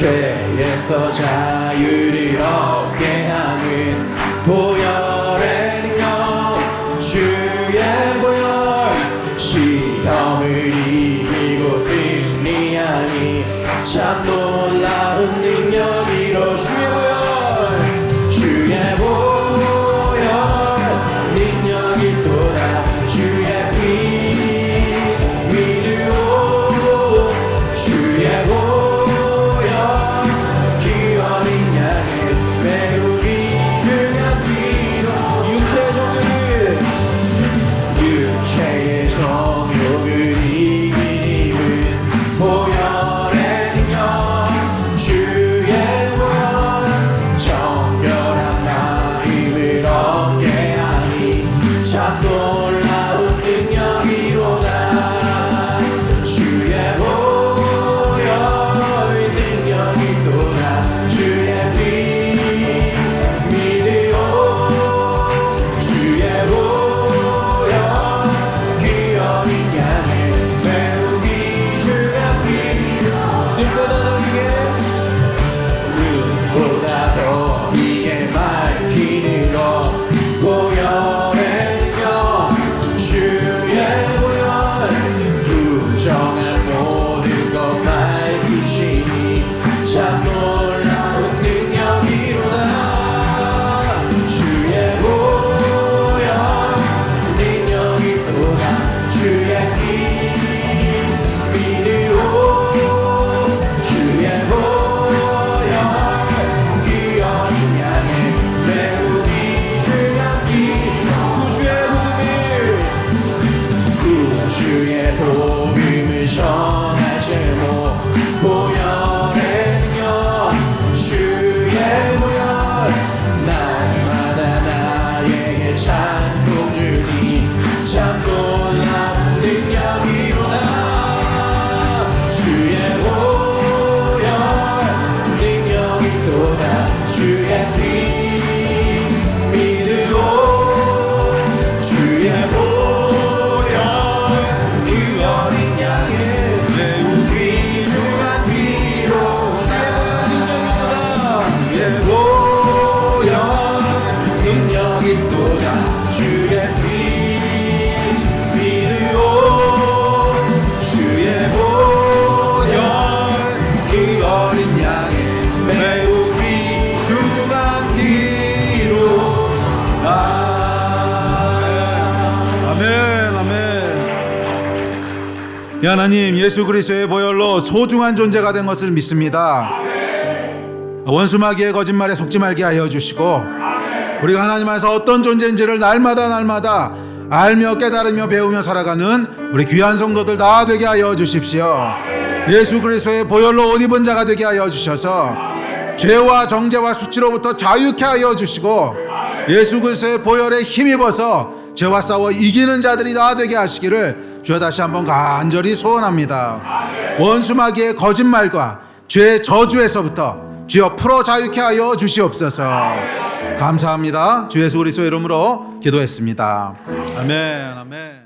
죄에서 자유를 얻게 하는 보혈의 능력, 주의 보혈, 시험을 이기고 승리하니 참 놀라운 능력이로 주의 보혈 능력이 또다. 주의 피 위로 주의 보혈 주의 보혈 능력 있도다 주의 피 믿으오 주의 보혈 그 어린 양의 매우 귀중한 피로 주의 보혈 능력 있도다 주의 피 믿으오 주의 보혈 그 어린 양의 매우 귀중한 피로 아멘, 아멘. 이 하나님, 예수 그리스도의 보혈로 소중한 존재가 된 것을 믿습니다. 원수마귀의 거짓말에 속지 말게 하여 주시고, 우리가 하나님 안에서 어떤 존재인지를 날마다 알며 깨달으며 배우며 살아가는 우리 귀한 성도들 다 되게 하여 주십시오. 예수 그리스도의 보혈로 옷 입은 자가 되게 하여 주셔서 죄와 정죄와 수치로부터 자유케 하여 주시고, 예수 그리스도의 보혈에 힘입어서 죄와 싸워 이기는 자들이 다 되게 하시기를 주여 다시 한번 간절히 소원합니다. 원수마귀의 거짓말과 죄의 저주에서부터 주여 풀어 자유케 하여 주시옵소서. 감사합니다. 주 예수 그리스도의 이름으로 기도했습니다. 아멘, 아멘.